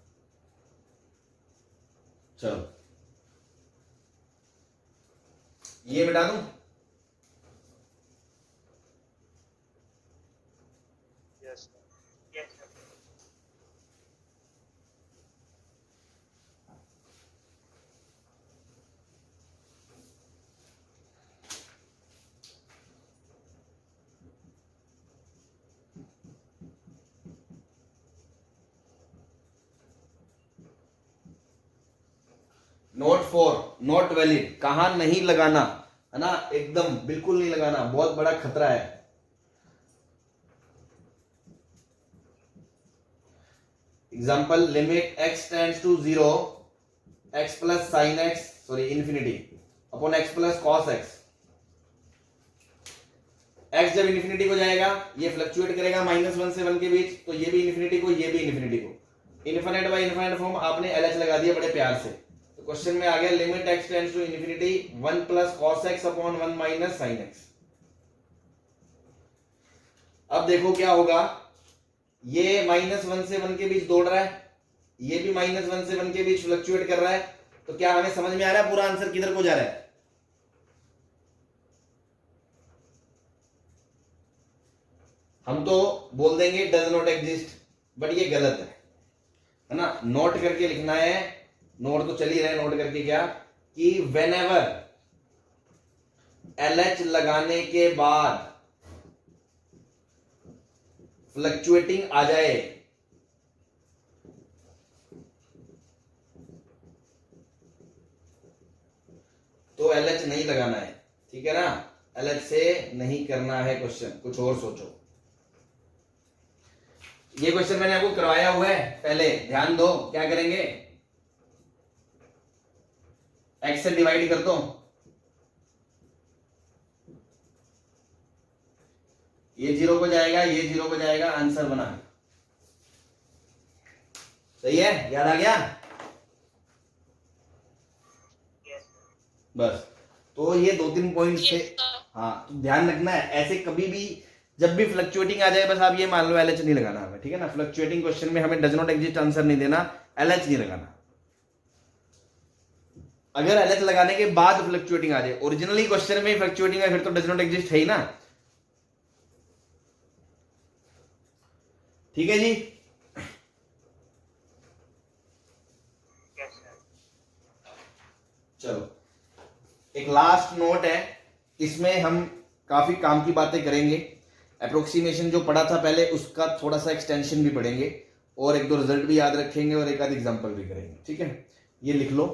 चलो ये मिटा दूं। Yes sir. Yes sir. Note 4, not valid, कहां नहीं लगाना, है ना, एकदम बिल्कुल नहीं लगाना, बहुत बड़ा खतरा है। Example, limit x tends to 0, x plus sine x, sorry infinity upon x plus cos x। x जब इन्फिनिटी को जाएगा, ये फ्लक्चुएट करेगा -1 से 1 के बीच, तो ये भी इन्फिनिटी को, ये भी इन्फिनिटी को, इनफिनिट बाय इनफिनिट फॉर्म आपने LH लगा दिया बड़े प्यार से। तो क्वेश्चन में आ गया limit x tends to infinity 1 plus cos x upon 1 minus sine x। अब देखो क्या होगा, ये -1 से 1 के बीच दौड़ रहा है, ये भी -1 से 1 के बीच फ्लक्चुएट कर रहा है, तो क्या हमें समझ में आ रहा है पूरा आंसर किधर को जा रहा है। हम तो बोल देंगे डज नॉट एग्जिस्ट, बट ये गलत है ना। नोट करके लिखना है, नोट तो चल ही रहा है, नोट करके क्या कि व्हेनेवर LH लगाने के बाद फ्लक्चुएटिंग आ जाए, तो LH नहीं लगाना है। ठीक है ना, एलएच से नहीं करना है क्वेश्चन, कुछ और सोचो। ये क्वेश्चन मैंने आपको करवाया हुआ है पहले, ध्यान दो। क्या करेंगे, एक्स से डिवाइड कर दो, ये 0 को जाएगा, ये 0 को जाएगा, आंसर बना। सही है, याद आ गया? Yes. बस, तो ये 2-3 पॉइंट से Yes, sir. हाँ, तो ध्यान रखना है। ऐसे कभी भी जब भी फ्लक्चुएटिंग आ जाए, बस आप ये मान लो एलएच नहीं लगाना हमें, ठीक है ना। फ्लक्चुएटिंग क्वेश्चन में हमें डज नॉट एग्जिस्ट आंसर नहीं देना, एलएच नहीं लगाना। अगर एलएच लगाने के बाद फ्लक्चुएटिंग आ जाए, ओरिजिनली क्वेश्चन में फ्लक्चुएटिंग है, फिर तो डज नॉट एग्जिस्ट है ही ना। ठीक है जी, Yes, sir. चलो एक लास्ट नोट है, इसमें हम काफी काम की बातें करेंगे। अप्रोक्सीमेशन जो पढ़ा था पहले, उसका थोड़ा सा एक्सटेंशन भी पढ़ेंगे, और 1-2 रिजल्ट भी याद रखेंगे, और एक आध एग्जांपल भी करेंगे। ठीक है, ये लिख लो।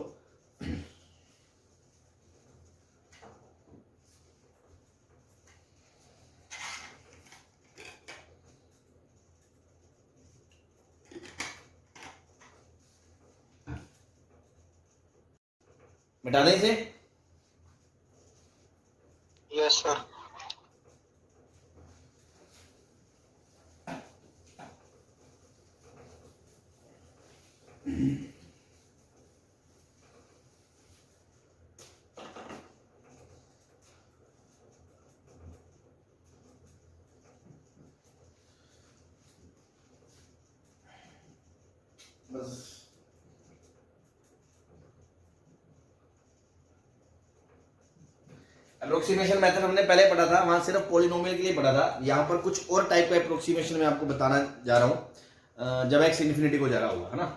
मिटा दें इसे। Yes, sir. बस अप्रोक्सीमेशन मेथड हमने पहले पढ़ा था, वहां सिर्फ पॉलिनोमियल के लिए पढ़ा था। यहां पर कुछ और टाइप का अप्रोक्सीमेशन मैं आपको बताना जा रहा हूं, जब एक्स इन्फिनिटी को जा रहा होगा, है ना।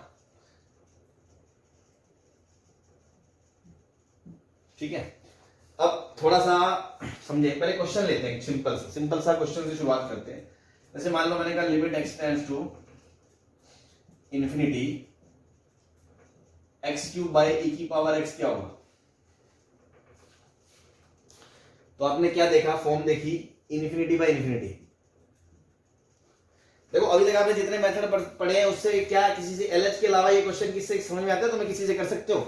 ठीक है, अब थोड़ा सा समझे, पहले क्वेश्चन लेते हैं, सिंपल सा क्वेश्चन से शुरुआत करते हैं। जैसे मान लो मैंने कहा limit x tends to infinity x cube by e की पावर एक्स क्या होगा। तो आपने क्या देखा, फॉर्म देखी, इन्फिनिटी बाय इन्फिनिटी। देखो अभी तक आपने जितने मेथड पढ़े हैं उससे क्या किसी से एलएच के अलावा ये क्वेश्चन किससे समझ में आता है, तो मैं किसी से कर सकते हो।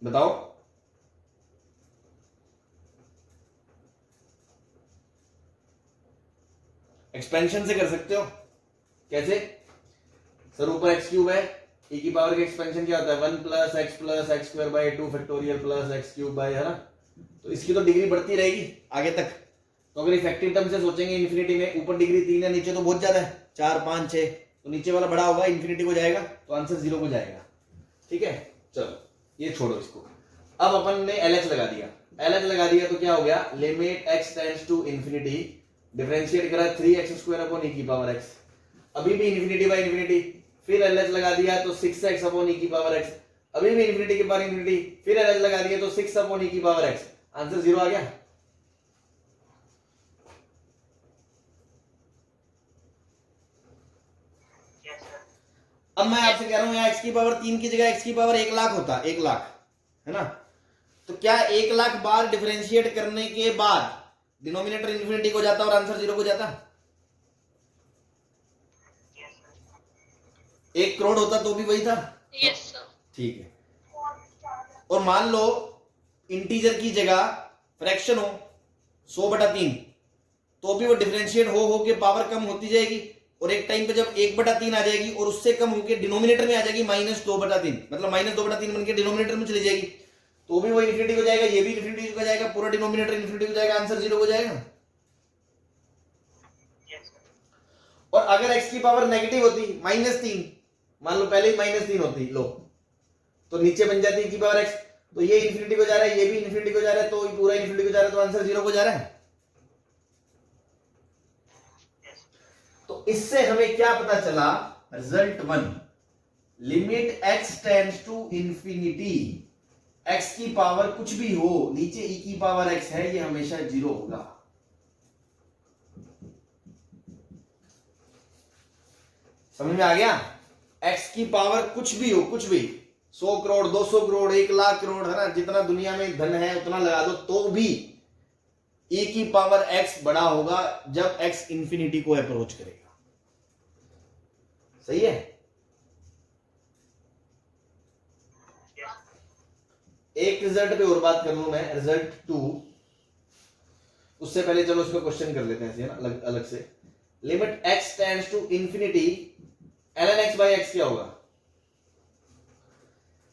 बताओ। एक्सपेंशन से कर सकते हो। कैसे, सर ऊपर एक्स क्यूब है, e की पावर का एक्सपेंशन क्या होता है, 1 + x square by 2 factorial plus x cube bye, है ना। तो इसकी तो डिग्री बढ़ती रहेगी आगे तक। तो अगर इफेक्टिव टर्म से सोचेंगे, इन्फिनिटी में ऊपर डिग्री 3 है, नीचे तो बहुत ज्यादा है, 4, 5, 6, तो नीचे वाला बड़ा होगा, इन्फिनिटी को जाएगा, तो आंसर 0 को जाएगा। ठीक है, चलो ये छोड़ो इसको। अब अपन ने एलएच लगा दिया, एलएच लगा दिया तो क्या हो गया, limit x tends to infinity, differentiate करा 3x स्क्वायर अपॉन e की पावर x, अभी भी इन्फिनिटी बाय इन्फिनिटी, फिर एलएच लगा दिया तो 6x अपॉन e की पावर x, अभी भी इन्फिनिटी के पावर इन्फिनिटी, फिर एलएच लगा दिया तो 6 अपॉन e की पावर x, आंसर 0 आ गया। Yes, sir. अब मैं आपसे कह रहा हूं, यहाँ x की पावर 3 की जगह x की पावर 1 लाख होता, 1 लाख, है ना। तो क्या 1 लाख बार डिफरेंशिएट करने के बाद डिनोमिनेटर इन्फिनिटी को जाता और आंसर 0 को जाता। Yes, sir. 1 करोड़ होता तो भी वही था। Yes, sir. ठीक है, और मान लो इंटीजर की जगह फ्रैक्शन हो 100/3, तो भी वो डिफरेंशिएट हो के पावर कम होती जाएगी, और एक टाइम पे जब 1/3 आ जाएगी और उससे कम होके डिनोमिनेटर में आ जाएगी -2/3, मतलब -2/3 बन के डिनोमिनेटर में चली जाएगी, तो भी वो इन्फिनिटी को जाएगा, ये भी इन्फिनिटी को जाएगा, पूरा डिनोमिनेटर इन्फिनिटी को जाएगा, आंसर 0 को जाएगा। Yes, sir. और अगर x की पावर नेगेटिव होती, -3, मान लो पहले ही -3 होती, लो, तो नीचे बन जाती की पावर x, तो ये इन्फिनिटी को जा रहा है, ये भी इन्फिनिटी को जा रहा है, तो ये पूरा इन्फिनिटी को जा रहा है, तो आंसर 0 को जा रहा है। Yes. तो इससे हमें क्या पता चला, result 1, limit x tends to infinity, x की पावर कुछ भी हो, नीचे e की पावर x है, ये हमेशा 0 होगा। समझ में आ गया। एक्स की पावर कुछ भी हो, कुछ भी 100 करोड़ 200 करोड़ 1 लाख करोड़, है ना, जितना दुनिया में धन है उतना लगा दो तो भी e की पावर x बड़ा होगा जब x इंफिनिटी को अप्रोच करेगा। सही है। एक रिजल्ट पे और बात कर लूं मैं, रिजल्ट 2। उससे पहले चलो इसको क्वेश्चन कर लेते हैं ऐसे, है ना, अलग अलग से। Limit x tends to infinity ln x by x क्या होगा?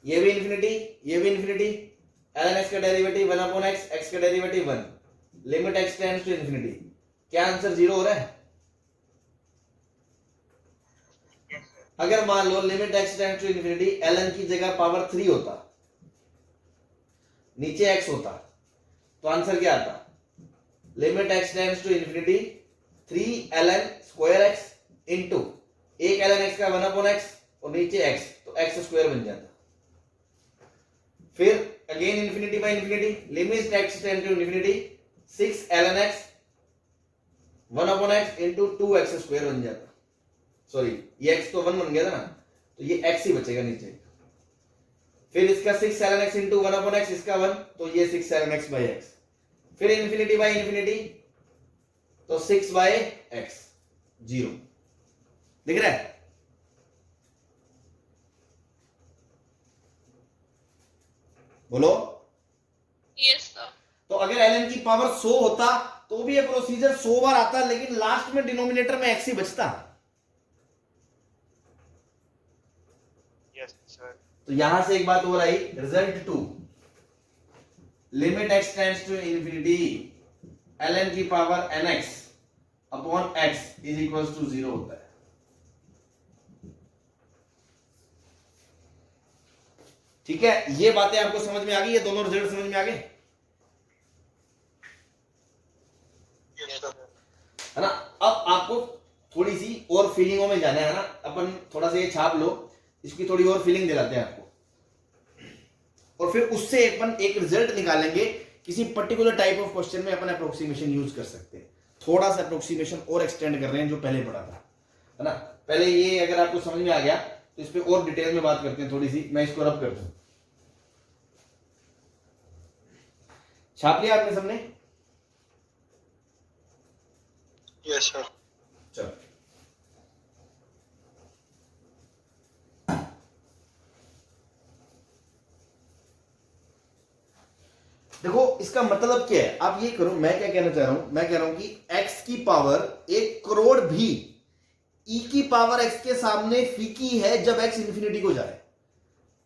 ये भी इंफिनिटी, ये भी इंफिनिटी, ln x का डेरिवेटिव 1 अपॉन x, x का derivative 1, limit x tends to infinity. क्या आंसर 0 हो रहा है? अगर मान लो limit x tends to infinity ln की जगह पावर 3 होता, नीचे x होता, तो आंसर क्या आता? Limit x tends to infinity 3 ln square x into एक ln x का 1 अपॉन x और नीचे x, तो x स्क्वायर बन जाता। फिर again infinity by infinity, limit x tend to infinity 6 ln x 1 upon x into 2x square बन जाता। सॉरी, ये x तो 1 बन गया था ना, तो ये x ही बचेगा नीचे। फिर इसका 6 ln x into 1 upon x, इसका 1, तो ये 6 ln x बाई x। फिर इंफिनिटी बाय इंफिनिटी, तो 6 बाय x 0। दिख रहा है? बोलो। Yes sir. तो अगर ln की पावर 100 होता तो भी ये प्रोसीजर 100 बार आता, लेकिन लास्ट में डिनोमिनेटर में x ही बचता। Yes sir. तो यहां से एक बात और आई, result 2, limit x tends to infinity ln की power nx upon x is equals to 0 होता है। ठीक है, ये बातें आपको समझ में आ गई? ये दोनों रिजल्ट समझ में आ गए, है ना? अब आपको थोड़ी सी और फीलिंगों में जाना है ना, अपन थोड़ा सा ये छाप लो, इसकी थोड़ी और फीलिंग दिलाते हैं आपको, और फिर उससे अपन एक रिजल्ट निकालेंगे। किसी पर्टिकुलर टाइप ऑफ क्वेश्चन में अपन अप्रोक्सीमेशन यूज कर सकते हैं। थोड़ा सा अप्रोक्सीमेशन और एक्सटेंड कर रहे हैं जो पहले पढ़ा था, है ना। पहले ये अगर आपको समझ में आ गया तो इस पे और डिटेल में बात करते हैं थोड़ी सी। मैं इसको रब कर दूं, छाप लिया आपने सबने? Yes sir. चलो, देखो इसका मतलब क्या है। आप ये करो, मैं क्या कहना चाह रहा हूं, मैं कह रहा हूं कि x की पावर 1 करोड़ भी e की पावर x के सामने फीकी है जब x इंफिनिटी को जा रहा है।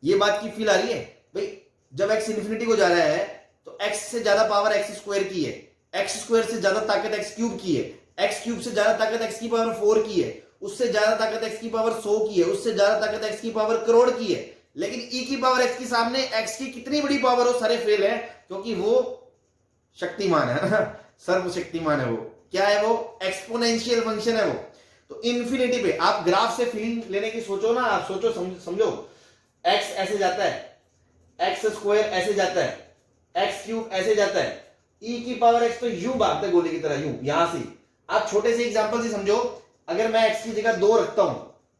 ये बात की फील आ रही है भाई? जब x इंफिनिटी को जा रहा है तो x से ज्यादा पावर x स्क्वायर की है, x स्क्वायर से ज्यादा ताकत x क्यूब की है, x क्यूब से ज्यादा ताकत x की पावर 4 की है, उससे ज्यादा ताकत x की पावर 100 की है, उससे ज्यादा ताकत x की पावर करोड़ की है। लेकिन e की पावर x के सामने x की कितनी बड़ी पावर हो, सारे फेल है, क्योंकि वो शक्तिमान है ना, सर्वशक्तिमान है। वो क्या है? वो एक्सपोनेंशियल फंक्शन है वो। तो इंफिनिटी पे आप ग्राफ से फीलिंग लेने की सोचो ना, आप सोचो, समझो, x ऐसे जाता है, x स्क्वायर ऐसे जाता है, x क्यूब ऐसे जाता है, e की पावर x तो यूं भागता है गोली की तरह, यूं। यहां से आप छोटे से एग्जांपल से समझो, अगर मैं x की जगह 2 रखता हूं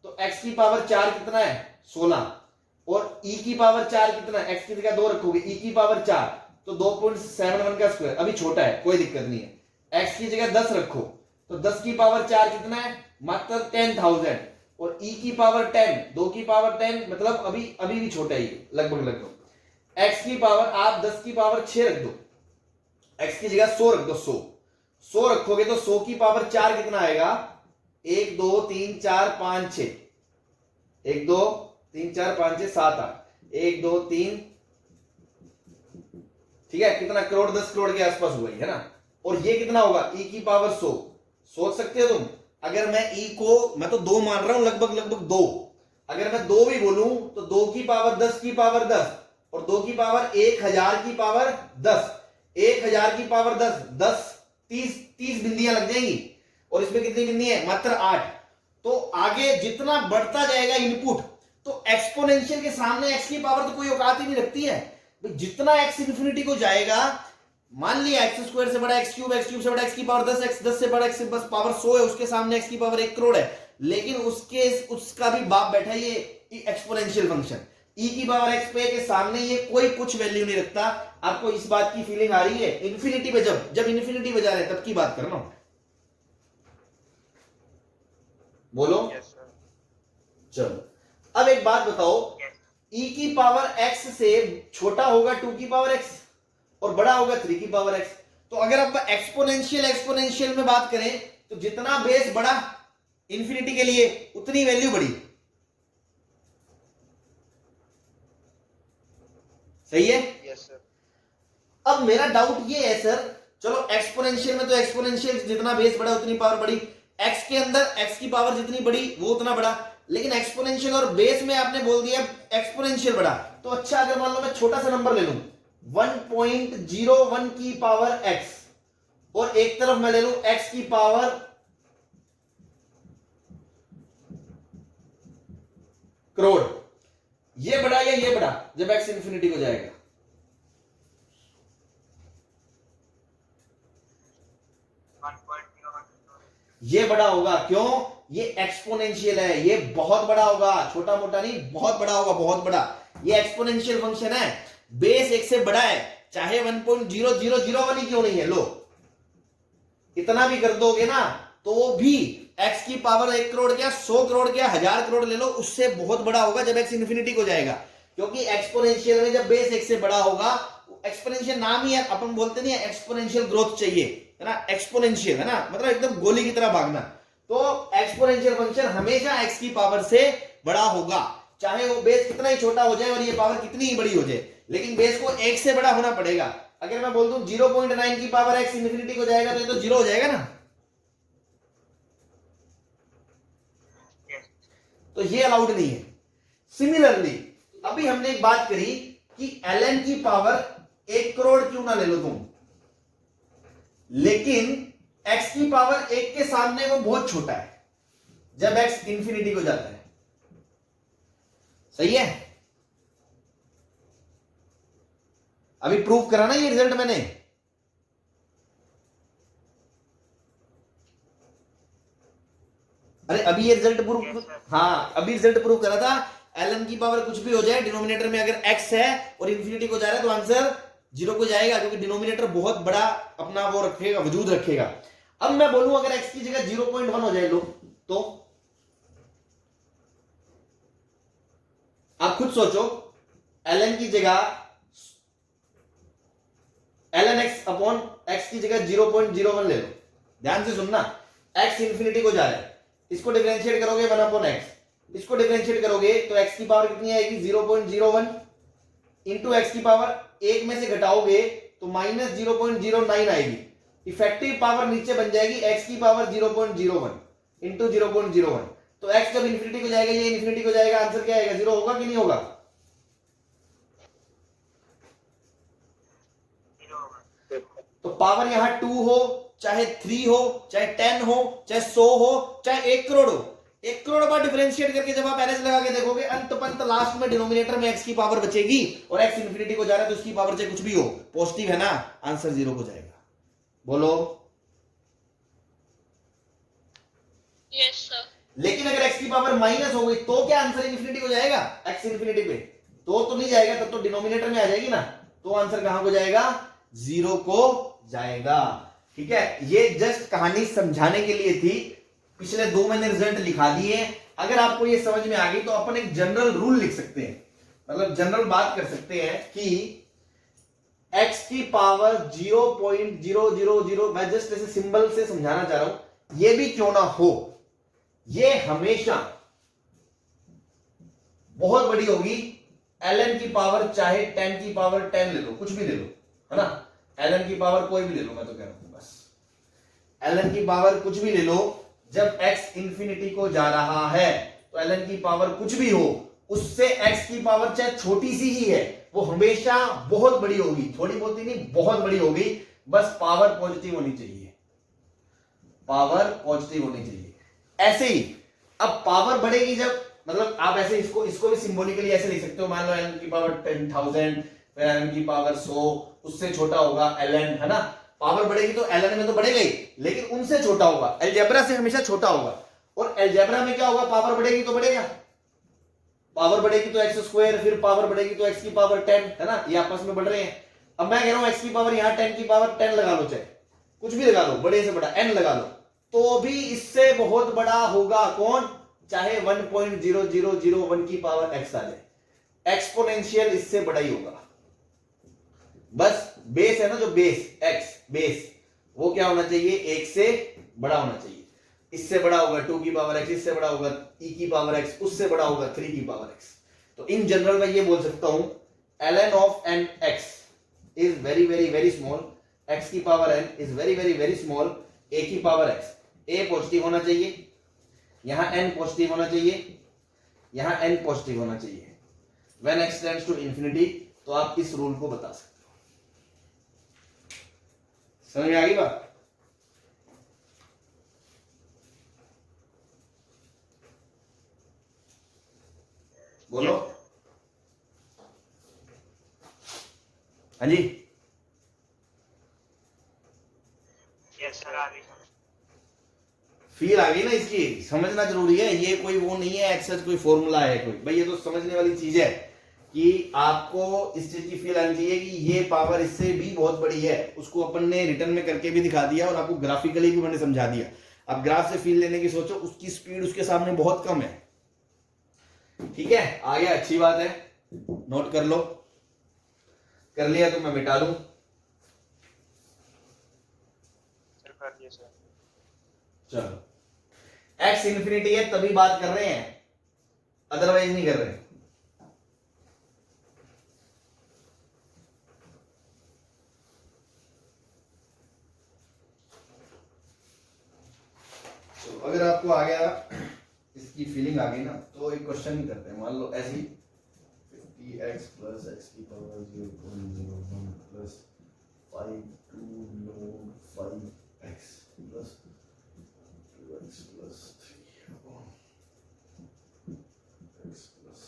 तो x की पावर 4 कितना है? 16, और e की पावर 4 कितना है? x की जगह 2 रखोगे, e की पावर 4 तो 2.71 का स्क्वायर, अभी छोटा है, कोई दिक्कत नहीं है। x की जगह 10 रखो तो 10 की पावर 4 कितना है? मात्र 10,000, और e की पावर 10, 2 की पावर 10, मतलब अभी भी छोटा ही, लगभग। x की पावर आप 10 की पावर 6 रख दो, x की जगह 100 रख दो, 100 रखोगे तो 100 की पावर 4 कितना आएगा? 1 2 3 4 5 6, 1 2 3 4 5 6 7 8, 1 2 3, ठीक है, कितना? करोड़, 10 करोड़ के आसपास हुआ है ना। और ये कितना होगा? e की पावर 100। सोच सकते हो तुम, अगर मैं e को, मैं तो 2 मान रहा हूं, लगभग 2, अगर मैं 2 भी बोलूं तो 2 की पावर 10 की पावर 10, और 2 की पावर 1000 की पावर 10, 1000 की पावर 10, 30 बिंदियां लग जाएंगी, और इसमें कितनी बिंदी है? मात्र 8। तो आगे जितना बढ़ता जाएगा इनपुट, तो एक्सपोनेंशियल के सामने x की पावर तो कोई औकात ही नहीं रखती है। जितना x इंफिनिटी को जाएगा, मान लिया x स्क्वायर से बड़ा x क्यूब से बड़ा x की पावर 10, x 10 से बड़ा x से बस पावर 100 है, उसके सामने x की पावर 1 करोड़ है, लेकिन उसका भी बाप बैठा है ये एक्सपोनेंशियल फंक्शन। e की पावर x पे के सामने ये कोई कुछ वैल्यू नहीं रखता। आपको इस बात की फीलिंग आ रही है? इन्फिनिटी पे जब इन्फिनिटी बजा रहे तब की बात कर रहा हूं, बोलो। Yes sir. चलो अब एक बात बताओ, e की पावर x से छोटा होगा 2 की पावर x और बड़ा होगा 3 की पावर x। तो अगर आप एक्सपोनेंशियल में बात करें तो जितना बेस बड़ा इंफिनिटी के लिए उतनी वैल्यू बड़ी। सही है? Yes sir. अब मेरा डाउट ये है सर, चलो एक्सपोनेंशियल में तो एक्सपोनेंशियल जितना बेस बड़ा उतनी पावर बड़ी, x के अंदर x की पावर जितनी बड़ी वो उतना बड़ा, लेकिन एक्सपोनेंशियल और बेस में आपने बोल दिया एक्सपोनेंशियल बड़ा। तो अच्छा अगर मान लो मैं छोटा सा नंबर ले लूं 1.01 की पावर x और एक तरफ मैं ले लूं x की पावर करोड़, ये बड़ा या ये बड़ा जब x इंफिनिटी को जाएगा? ये बड़ा होगा। क्यों? ये एक्सपोनेंशियल है, ये बहुत बड़ा होगा, छोटा मोटा नहीं, बहुत बड़ा होगा, बहुत बड़ा। ये एक्सपोनेंशियल फंक्शन है, बेस एक से बड़ा है, चाहे 1.0001 ही क्यों नहीं है। लो इतना भी कर दोगे ना तो भी x की पावर 1 करोड़ क्या 100 करोड़ क्या 1000 करोड़ ले लो, उससे बहुत बड़ा होगा जब x इन्फिनिटी को जाएगा। क्योंकि एक्सपोनेंशियल में जब बेस 1 से बड़ा होगा, एक्सपोनेंशियल नाम ही है, अपन बोलते नहीं है एक्सपोनेंशियल ग्रोथ चाहिए, है ना, एक्सपोनेंशियल है ना, मतलब एकदम गोली की तरह भागना। तो एक्सपोनेंशियल फंक्शन हमेशा x की पावर से बड़ा होगा, चाहे वो बेस कितना ही छोटा हो जाए और ये पावर कितनी ही बड़ी हो जाए, लेकिन बेस को 1 से बड़ा होना पड़ेगा। अगर मैं बोल दूं 0.9 की पावर x इन्फिनिटी को जाएगा तो ये तो 0 हो जाएगा ना। तो ये अलाउड नहीं है। सिमिलरली अभी हमने एक बात करी कि ln की पावर 1 करोड़ क्यों ना ले लो तुम, लेकिन x की पावर 1 के सामने वो बहुत छोटा है जब x इंफिनिटी को जाता है। सही है? अभी प्रूफ करा ना ये रिजल्ट मैंने। अरे अभी ये रिजल्ट प्रूफ, हाँ अभी रिजल्ट प्रूफ करा था। ln की पावर कुछ भी हो जाए, डिनोमिनेटर में अगर x है और इंफिनिटी को जा रहा है तो आंसर 0 को जाएगा, क्योंकि डिनोमिनेटर बहुत बड़ा अपना वो रखेगा, वजूद रखेगा। अब मैं बोलूं अगर x की जगह 0.1 हो जाए लो, तो आप खुद सोचो, ln की जगह ln x अपॉन x की जगह 0.01 ले लो। ध्यान से सुनना, x इंफिनिटी को जा रहा है, इसको डिफरेंशिएट करोगे 1 अपॉन x, इसको डिफरेंशिएट करोगे तो x की पावर कितनी आएगी 0.01 इंटू x की पावर 1 में से घटाओगे तो माइनस 0.09 आएगी। इफेक्टिव पावर नीचे बन जाएगी x की पावर 0.01 इंटू 0.01। तो x जब इंफिनिटी को जाएगा, ये इंफिनिटी को जाएगा, आंसर क्या आएगा 0 होगा कि नहीं होगा? तो पावर यहां 2 हो, चाहे 3 हो, चाहे 10 हो, चाहे 100 हो, चाहे 1 करोड़ हो, 1 करोड़ बार डिफरेंशिएट करके जब आप एलएच लगा के देखोगे, अंत पंत लास्ट में डिनोमिनेटर में x की पावर बचेगी और x इंफिनिटी को जा रहा है तो उसकी पावर चाहे कुछ भी हो, पॉजिटिव है ना, आंसर 0 को जाएगा। बोलो। Yes sir. लेकिन अगर x की पावर माइनस हो गई तो क्या आंसर इंफिनिटी को जाएगा? x इंफिनिटी पे तो नहीं जाएगा, तब तो डिनोमिनेटर में आ जाएगी ना, तो आंसर कहां को जाएगा? 0 को जाएगा। ठीक है, ये जस्ट कहानी समझाने के लिए थी। पिछले 2 महीने रिजल्ट लिखा दिए। अगर आपको ये समझ में आ गई तो अपन एक जनरल रूल लिख सकते हैं, मतलब जनरल बात कर सकते हैं कि x की पावर 0.000, मैं जस्ट ऐसे सिंबल से समझाना चाह रहा हूं, ये भी क्यों ना हो, ये हमेशा बहुत बड़ी होगी। ln की पावर चाहे 10 की पावर 10 ले लो, कुछ भी ले लो, है ना, ln की पावर कोई भी ले लो, मैं तो कह रहा हूं बस ln की पावर कुछ भी ले लो, जब x इंफिनिटी को जा रहा है तो ln की पावर कुछ भी हो, उससे x की पावर चाहे छोटी सी ही है, वो हमेशा बहुत बड़ी होगी, थोड़ी बहुत ही नहीं, बहुत बड़ी होगी। बस पावर पॉजिटिव होनी चाहिए, पावर पॉजिटिव होनी चाहिए। ऐसे ही अब पावर बढ़ेगी जब, मतलब आप ऐसे इसको भी सिंबॉलिकली ऐसे लिख सकते हो, मान लो ln की पावर 10,000, फिर ln की पावर 100, उससे छोटा होगा ln, है ना, पावर बढ़ेगी तो ln में तो बढ़ेगा ही, लेकिन उनसे छोटा होगा, अलजेब्रा से हमेशा छोटा होगा। और अलजेब्रा में क्या होगा, पावर बढ़ेगी तो बढ़ेगा, पावर बढ़ेगी तो एक्स स्क्वायर, फिर पावर बढ़ेगी तो एक्स की पावर 10, है ना, ये आपस में बढ़ रहे हैं। अब मैं कह रहा हूं एक्स की पावर यहां 10 की पावर 10 लगा लो, चाहे कुछ भी लगा लो, बड़े से बड़ा n लगा लो, तो भी इससे बहुत बड़ा होगा कौन, चाहे 1.0001 की पावर x आ जाए, एक्सपोनेंशियल इससे बड़ा ही होगा। बस बेस है ना, जो बेस x बेस, वो क्या होना चाहिए, एक से बड़ा होना चाहिए। इससे बड़ा होगा 2 की पावर x, इससे बड़ा होगा e की पावर x, उससे बड़ा होगा 3 की पावर x। तो इन जनरल मैं ये बोल सकता हूं ln of n x is very very very small, x की power n is very very very small, a की पावर x, a पॉजिटिव होना चाहिए, यहां n पॉजिटिव होना चाहिए, यहां n पॉजिटिव होना चाहिए। when x tends to infinity, तो आप इस रूल को बता सकते हो। समझ में आ गई बात? बोलो। हाँ जी, यस सर, आ गई सर। फील आ गई ना इसकी, समझना जरूरी है, ये कोई वो नहीं है एक्सेस कोई फॉर्मूला है कोई, भाई ये तो समझने वाली चीज है कि आपको इस चीज की फील आनी चाहिए कि ये पावर इससे भी बहुत बड़ी है। उसको अपन ने रिटर्न में करके भी दिखा दिया और आपको ग्राफिकली भी मैंने समझा दिया। अब ग्राफ से फील लेने की सोचो, उसकी स्पीड उसके सामने बहुत कम है। ठीक है, आ गया, अच्छी बात है, नोट कर लो। कर लिया तो मैं मिटा लूं। सर कर दिया सर। चलो, एक्स इन्फिनिटी है तभी बात कर रहे हैं, अदरवाइज नहीं कर रहे। तो अगर आपको आ गया, इसकी फीलिंग आ गई ना, तो एक क्वेश्चन ही करते हैं। मान लो ऐसी 50x प्लस एक्स की power 0.01 plus 5 log 5x plus 2x plus 3 x plus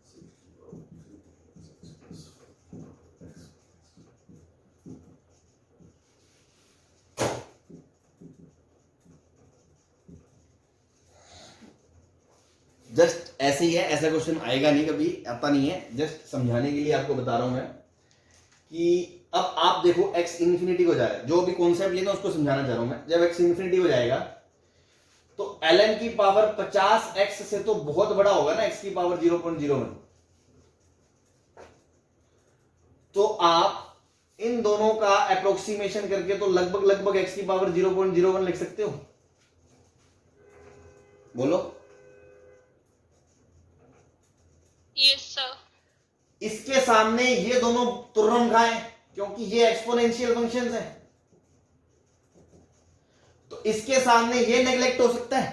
6 की पावर 3 प्लस x। जस्ट ऐसे ही है, ऐसा क्वेश्चन आएगा नहीं, कभी आता नहीं है, जस्ट समझाने के लिए आपको बता रहा हूं मैं कि अब आप देखो x इन्फिनिटी को जा रहा है, जो भी कॉन्सेप्ट लेना उसको समझाना चाह रहा हूं मैं। जब x इन्फिनिटी हो जाएगा तो ln की पावर 50x से तो बहुत बड़ा होगा ना x की पावर 0.01। तो आप इन दोनों का अप्रोक्सीमेशन करके तो लगभग लगभग x की पावर 0.01 लिख सकते हो। बोलो। Yes sir. इसके सामने ये दोनों तुर्रम खाएं, क्योंकि ये एक्सपोनेंशियल फंक्शंस है, तो इसके सामने ये नेग्लेक्ट हो सकता है।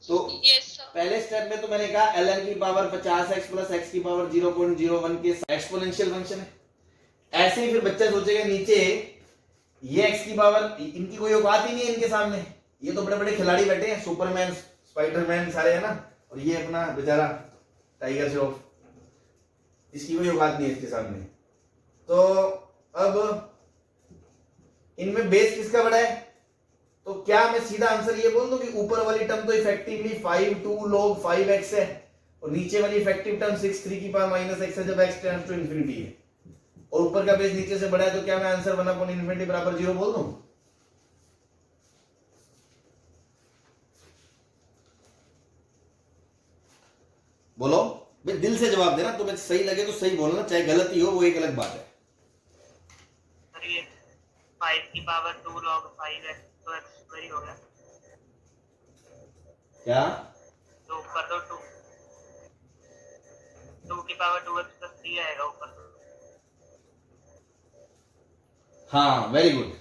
तो यस सर। पहले स्टेप में तो मैंने कहा ln की पावर 50x प्लस x की पावर 0.01 के एक्सपोनेंशियल फंक्शन है। ऐसे ही फिर बच्चा सोचेगा नीचे ये x की पावर, इनकी कोई औकात ही नहीं है इनके सामने, ये तो बड़े बड़े खिलाड़ी बैठे हैं, सुपरमैन स्पाइडरमैन सारे है ना, और ये अपना बेचारा टाइगर श्रॉफ, इसकी कोई औकात नहीं है इसके सामने। तो अब इनमें बेस किसका बड़ा है, तो क्या मैं सीधा आंसर ये बोल दूं कि ऊपर वाली टर्म तो इफेक्टिवली 5 log 5x है और नीचे वाली इफेक्टिव टर्म 6 3 की पावर माइनस x है जब x टेंड्स टू इंफिनिटी है, और ऊपर का बेस नीचे से बड़ा है, तो क्या मैं आंसर 1/infinity बराबर 0 बोल दूं? बोलो भाई, दिल से जवाब देना, तुम्हें सही लगे तो सही बोलना, चाहे गलत ही हो वो एक अलग बात है। सर ये 5 की पावर 2 log 5x तो x स्क्वायर हो गया, क्या तो ऊपर तो 2 की पावर 2x प्लस 3 आएगा ऊपर। हाँ, वेरी गुड।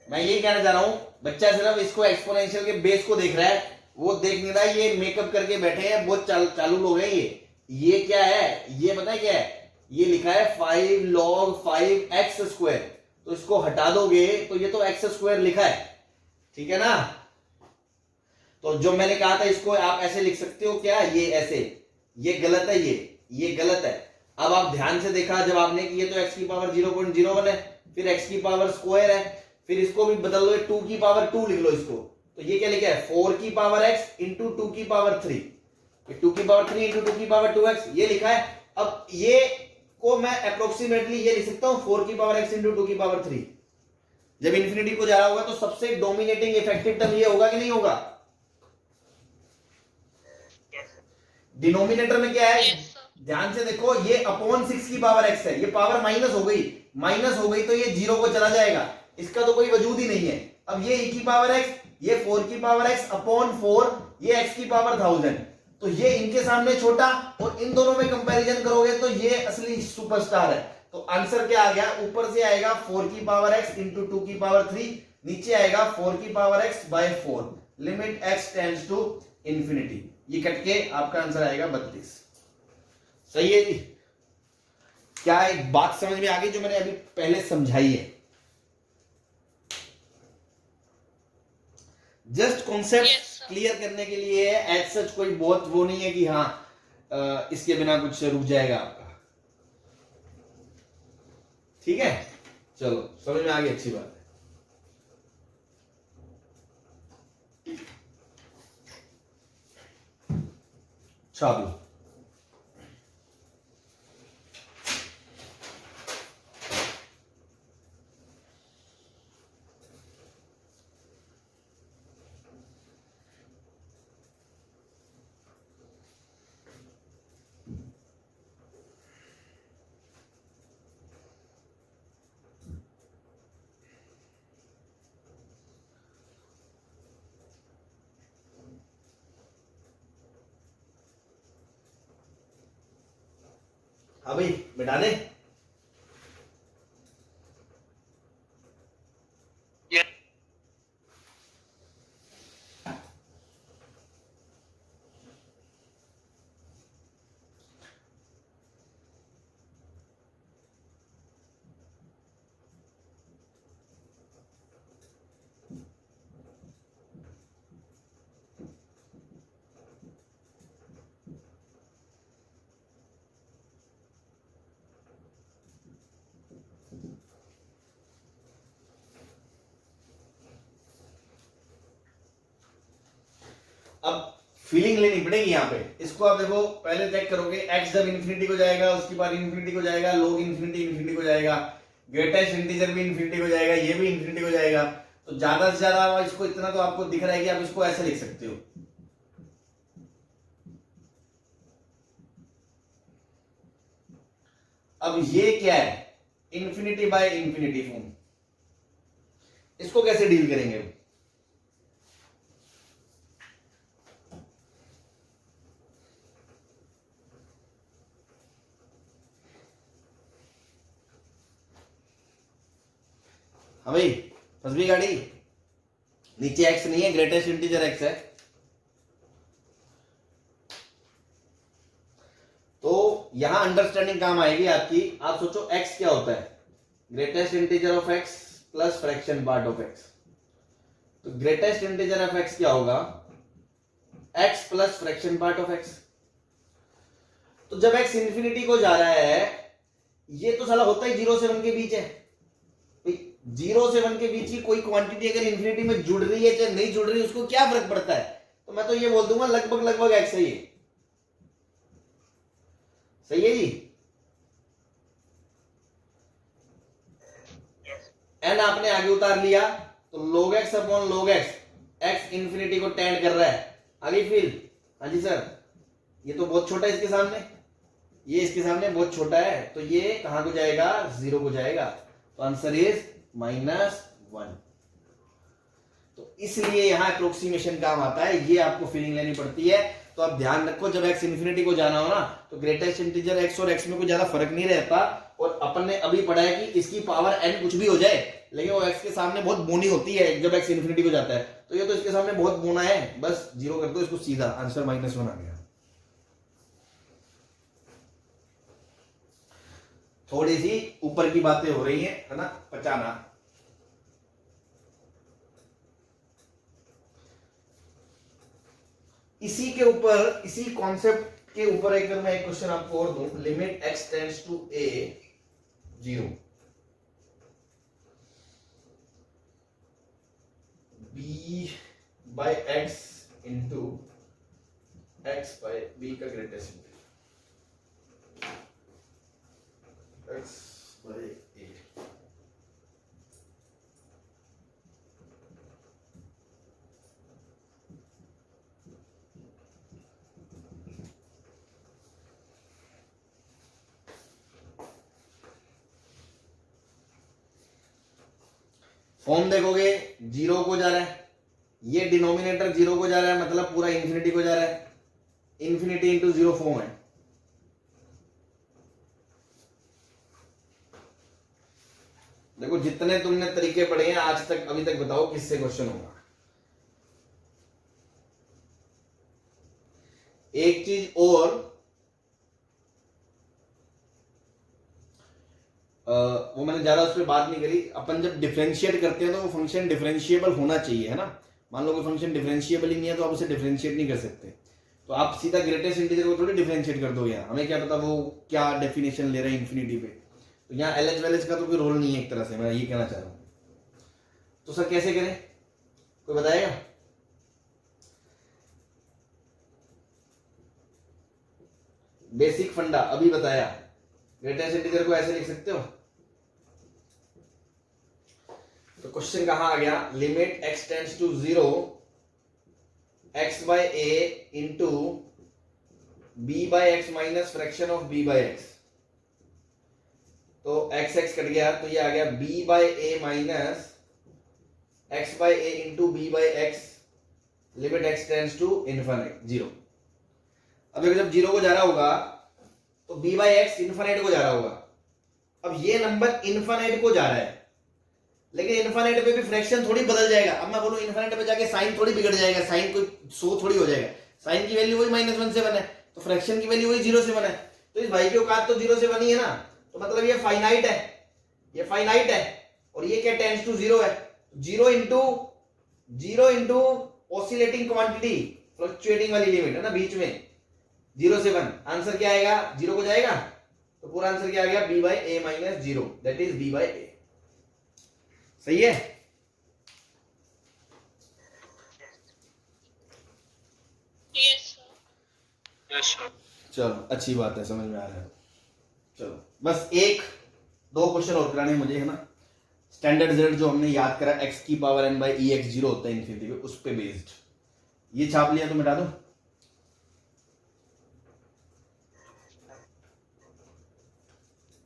मैं यही कहना चाह रहा हूं, बच्चा सिर्फ इसको एक्सपोनेंशियल के बेस को देख रहा है, वो देख नहीं रहा है ये मेकअप करके बैठे हैं, बहुत चालू लोग हैं ये क्या है, ये पता है क्या है, ये लिखा है 5 log 5x स्क्वायर, तो इसको हटा दोगे तो ये तो x स्क्वायर लिखा है, ठीक है ना। तो जो मैंने कहा था इसको आप ऐसे लिख सकते हो क्या, ये ऐसे, ये गलत है, ये गलत है। अब आप ध्यान से देखा जब आपने कि ये तो x की पावर 0.01 है, फिर x की पावर स्क्वायर है, फिर इसको भी बदल लो, 2 की पावर 2 लिख लो इसको, तो ये क्या लिखा है 4 की पावर x इंटू 2 की पावर 3, 2 की पावर 3 इंटू 2 की पावर 2x ये लिखा है। अब ये को मैं अप्रोक्सीमेटली ये लिख सकता हूं 4 की पावर x इंटू 2 की पावर 3। जब इंफिनिटी को जा रहा होगा तो सबसे डोमिनेटिंग इफेक्टिव टर्म ये होगा कि नहीं होगा? डिनोमिनेटर में क्या है? Yes, sir. ध्यान से देखो, ये अपॉन 6 की पावर x है, ये पावर माइनस हो गई, माइनस हो गई तो ये 0 को चला जाएगा, इसका तो कोई वजूद ही नहीं है। अब ये e की पावर x, ये 4 की पावर x अपॉन 4, ये x की पावर 1000, तो ये इनके सामने छोटा, और इन दोनों में कंपैरिजन करोगे तो ये असली सुपरस्टार है। तो आंसर क्या आ गया? ऊपर से आएगा 4 की पावर x इंटू 2 की पावर 3, नीचे आएगा 4 की power x by 4, limit x tends to infinity. ये कट के आपका आंसर आएगा 32। सही है जी? क्या एक बात समझ में आ गई जो मैंने अभी पहले समझाई है? Just concept Yes, sir. Clear करने के लिए, एज सच कोई बहुत वो नहीं है कि हाँ इसके बिना कुछ रुक जाएगा आपका। ठीक है, चलो समझ में आ गई, अच्छी बात है। चाबी हाँ भाई मिटा दे। Yes. अब फीलिंग लेनी पड़ेगी यहाँ पे। इसको आप देखो, पहले चेक करोगे x जब इंफिनिटी को जाएगा, उसके बाद इंफिनिटी को जाएगा, log इंफिनिटी इंफिनिटी को जाएगा, ग्रेटेस्ट इंटीजर भी इंफिनिटी को जाएगा, ये भी इंफिनिटी को जाएगा। तो ज्यादा से ज्यादा इसको इतना तो आपको दिख रहा है कि आप इसको ऐसे लिख सकते हो। अब ये क्या है? Infinity by infinity form. इसको कैसे डील करेंगे? हाँ भाई, फंस भी गाड़ी। नीचे x नहीं है, ग्रेटेस्ट इंटीजर x है। तो यहां अंडरस्टैंडिंग काम आएगी आपकी। आप सोचो x क्या होता है? Greatest integer of x plus fraction part of x। तो ग्रेटेस्ट इंटीजर ऑफ x क्या होगा? x plus fraction part of x। तो जब x इंफिनिटी को जा रहा है, ये तो साला होता ही 0 से 1 के बीच है। 0 से 1 के बीच की कोई क्वांटिटी अगर इंफिनिटी में जुड़ रही है चाहे नहीं जुड़ रही है, उसको क्या फर्क पड़ता है? तो मैं तो ये बोल दूंगा लगभग लगभग x है ये। सही है जी? n आपने आगे उतार लिया तो log x upon log x, x infinity को टेंड कर रहा है। आगे फील। हाँ जी सर, ये तो बहुत छोटा है इसके सामने, ये इसके सामने बहुत छोटा है, तो ये कहां को जाएगा? 0 को जाएगा। तो आंसर इज -1। तो इसलिए यहां अप्रोक्सीमेशन काम आता है, ये आपको फीलिंग लेनी पड़ती है। तो आप ध्यान रखो, जब x इंफिनिटी को जाना हो ना, तो ग्रेटेस्ट इंटीजर x और x में कोई ज्यादा फर्क नहीं रहता। और अपन ने अभी पढ़ा है कि इसकी पावर n कुछ भी हो जाए, लेकिन वो x के सामने बहुत बोनी होती है जब x इंफिनिटी को जाता है। तो ये तो इसके सामने बहुत बोना है, बस 0 कर दो इसको, सीधा आंसर -1 आ गया। थोड़ी सी ऊपर की बातें हो रही है ना, पचाना। इसी के ऊपर, इसी कॉन्सेप्ट के ऊपर एक मैं एक क्वेश्चन आपको और दूं, limit x tends to a 0। B by X into X by B का greatest integral X by A. Form देखोगे जीरो को जा रहा है, ये डिनोमिनेटर जीरो को जा रहा है, मतलब पूरा इंफिनिटी को जा रहा है, इंफिनिटी इंटू जीरो फॉर्म है। देखो जितने तुमने तरीके पढ़े हैं आज तक, अभी तक बताओ किससे क्वेश्चन होगा। एक चीज और, वो मैंने ज्यादा उस पर बात नहीं करी। अपन जब डिफरेंशिएट करते हैं तो वो फंक्शन डिफरेंशिएबल होना चाहिए, है ना। मान लो कोई फंक्शन डिफरेंशिएबल ही नहीं है तो आप उसे डिफरेंशिएट नहीं कर सकते। तो आप सीधा ग्रेटेस्ट इंटीजर को थोड़ी डिफरेंशिएट कर दो। यार हमें क्या पता वो क्या डेफिनेशन ले रहे हैं इंफिनिटी पे। तो यहाँ एलएच वेलएच का तो कोई रोल नहीं है एक तरह से, मैं ये कहना चाह रहा हूँ। तो सर कैसे करें, कोई बताएगा? बेसिक फंडा अभी बताया, ग्रेटेस्ट इंटीजर को ऐसे लिख सकते हो। तो क्वेश्चन कहां आ गया, limit x tends to 0 x by a into b by x minus fraction of b by x। तो x x कट गया तो ये आ गया b by a minus x by a into b by x, limit x tends to infinite 0। अब देखो जब 0 को जा रहा होगा तो b बाय एक्स इनफिनिट को जा रहा होगा। अब ये नंबर इनफिनिट को जा रहा है, लेकिन इनफिनिट पे भी फ्रैक्शन थोड़ी बदल जाएगा। अब मैं बोलूं इनफिनिट पे जाके साइन थोड़ी बिगड़ जाएगा, साइन कोई 100 थोड़ी हो जाएगा। साइन की वैल्यू वही -1 से 1 है, तो फ्रैक्शन की वैल्यू वही 0 से 1 है। तो इस भाई की औकात तो 0 से 1 ही है ना, तो मतलब ये फाइनाइट है, ये फाइनाइट है। और ये क्या टेंड्स टू 0 है, 0 इंटू ऑसिलेटिंग क्वांटिटी, फ्लक्चुएटिंग वाली लिमिट है ना बीच में, 0 से 1। आंसर क्या आएगा, 0 को जाएगा तो पूरा आंसर क्या आ गया, b by a minus 0, that is b by a। सही है? Yes sir. चलो अच्छी बात है, समझ में आ रहा है। चलो बस एक दो क्वेश्चन और कराने हैं मुझे, है ना। स्टैंडर्ड z जो हमने याद करा x की पावर n बाई ex 0 होता है इनफिनिटी पे, उस पे बेस्ड। ये छाप लिया तो मिटा दो।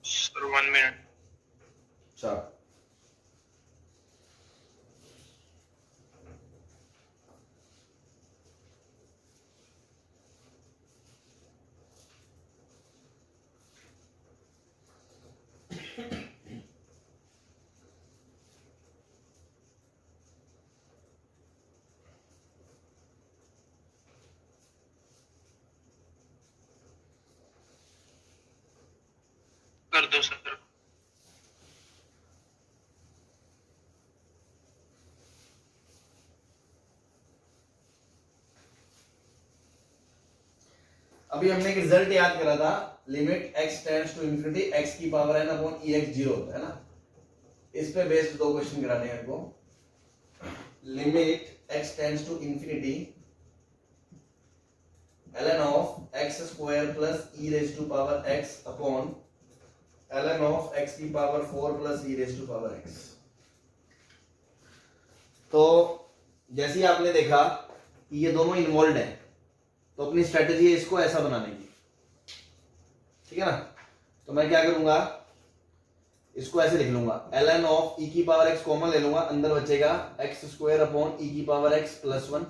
Sir 1 minute. छाप। कर दो सर। अभी हमने एक रिजल्ट याद करा था, limit x tends to infinity x की पावर n अपॉन ex 0 होता है ना। इस पे बेस्ड दो क्वेश्चन कराने हैं आपको। Limit x tends to infinity ln of x square plus e raise to power x upon ln of x की power 4 plus e raise to power x। तो जैसे ही आपने देखा कि ये दोनों इन्वॉल्व हैं, तो अपनी स्ट्रेटेजी है इसको ऐसा बनाने की, ठीक है ना। तो मैं क्या करूंगा, इसको ऐसे लिख लूंगा, ln ऑफ e की पावर x कॉमन ले लूंगा, अंदर बचेगा x स्क्वायर अपॉन e की पावर x प्लस 1,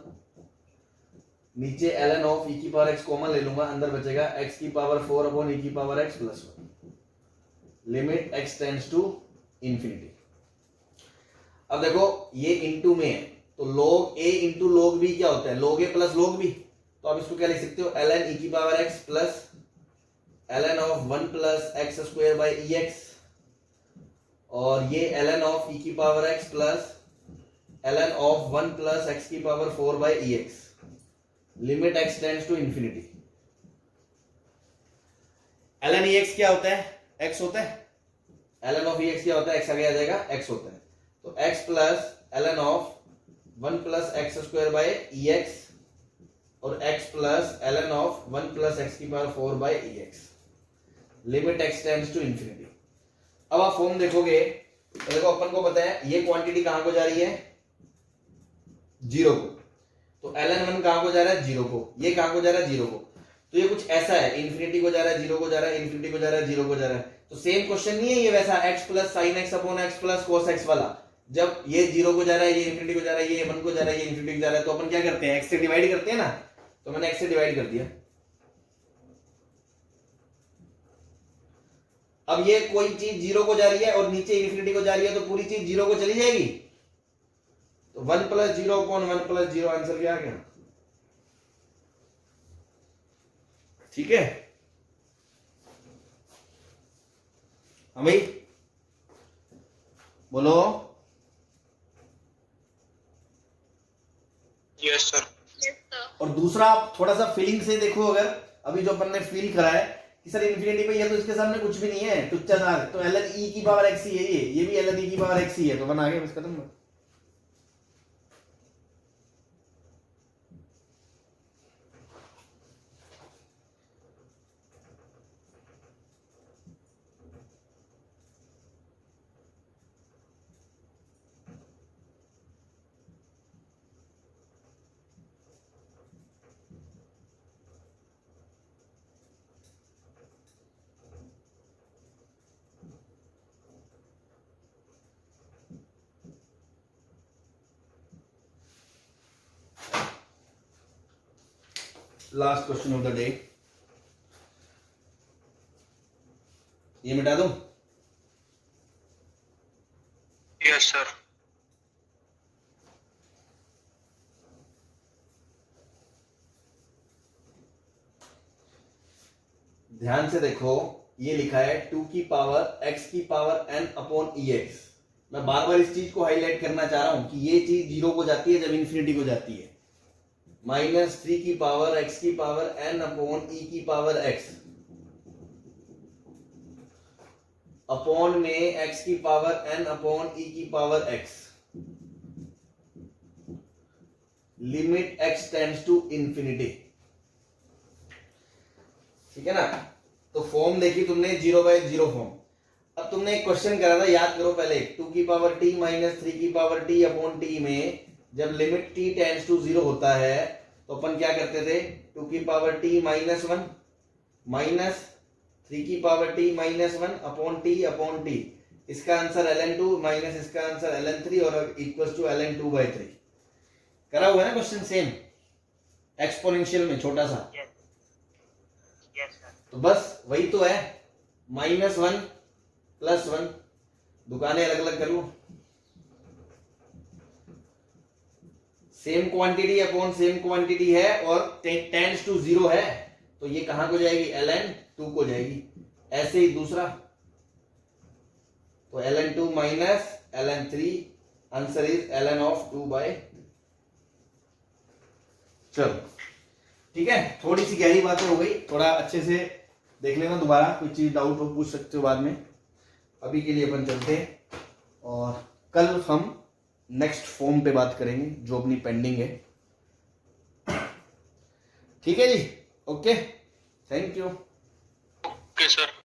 नीचे ln ऑफ e की पावर x कॉमन ले लूंगा, अंदर बचेगा x की पावर 4 अपॉन e की power x plus 1, limit x tends to infinity. अब देखो ये इंटू में है, तो log a into log b क्या होता है, log a plus log b। तो आप इसको क्या लिख सकते हो, ln e की power x plus ln of 1 plus x square by e x, और ये ln ऑफ e की power x plus ln of 1 plus x की power 4 by e x, limit x tends to infinity. ln ex क्या होता है, x होता है, ln of ex क्या होता है, x आगे आ जाएगा, x होता है। तो x plus ln of 1 plus x square by e x और x plus ln of 1 plus x की power 4 by e x, limit x tends to infinity. अब आप फॉर्म देखोगे तो देखो अपन को पता है ये क्वांटिटी कहां को जा रही है, जीरो को, तो ln1 कहां को जा रहा है, जीरो को, ये कहां को जा रहा है, जीरो को, तो ये कुछ ऐसा है, इंफिनिटी को जा रहा है, जीरो को जा रहा है, इंफिनिटी को जा रहा है, जीरो को जा रहा है। तो सेम क्वेश्चन नहीं है ये वैसा x plus sine x upon x plus cos x वाला, जब ये जीरो को जा रहा है, ये इंफिनिटी को जा रहा है, ये 1 को जा रहा है, ये इंफिनिटी को जा रहा है, तो अपन क्या करते हैं, x से डिवाइड करते हैं ना, तो मैंने x से डिवाइड कर दिया। अब ये कोई चीज जीरो को जा रही है और नीचे इंफिनिटी को जा रही है, तो पूरी चीज जीरो को चली जाएगी, तो 1 plus zero upon 1 plus zero, answer क्या आ गया, ठीक है। हाँ भाई बोलो। Yes sir. Yes, sir. और दूसरा आप थोड़ा सा फीलिंग से देखो, अगर अभी जो अपन ने फील करा है कि सर इन्फिनिटी पे ये तो इसके सामने कुछ भी नहीं है, तुच्चा सा, तो ln e की पावर x ही है, ये भी ln e की पावर x ही है, तो अपन आगे बस खत्म। Last question of the day, ये मिटा दूं। Yes sir. ध्यान से देखो, ये लिखा है 2 की पावर x की पावर n अपॉन ई एक्स। मैं बार बार इस चीज को हाईलाइट करना चाह रहा हूं कि ये चीज जीरो को जाती है जब इंफिनिटी को जाती है, -3 की पावर x की पावर n अपॉन e की पावर x अपॉन में x की पावर n अपॉन e की power x, limit x tends to infinity, ठीक है ना। तो फॉर्म देखी तुमने 0/0 फॉर्म। अब तुमने एक क्वेश्चन करा था, याद करो पहले, 2 की पावर t माइनस 3 की पावर t अपॉन t में जब लिमिट t टेंड्स टू 0 होता है तो अपन क्या करते थे, 2 की पावर t माइनस 1 माइनस 3 की power t minus 1 upon t, इसका आंसर ln2 माइनस इसका आंसर ln3 और इक्वल्स टू ln2/3। करा हुआ है ना क्वेश्चन सेम, एक्सपोनेंशियल में छोटा सा। Yes sir. तो बस वही तो है, -1 + 1, दुकानें अलग अलग कर लो, same quantity upon same quantity है और टेंड्स टू 0 है, तो ये कहां को जाएगी, ln2 को जाएगी। ऐसे ही दूसरा, तो ln2 minus ln3, answer is ln of 2/। चलो ठीक है, थोड़ी सी गहरी बातें हो गई, थोड़ा अच्छे से देख लेना, दोबारा कोई चीज डाउट हो पूछ सकते हो बाद में। अभी के लिए अपन चलते हैं और कल हम नेक्स्ट फॉर्म पे बात करेंगे जो अपनी पेंडिंग है, ठीक है जी, okay, thank you. Okay sir.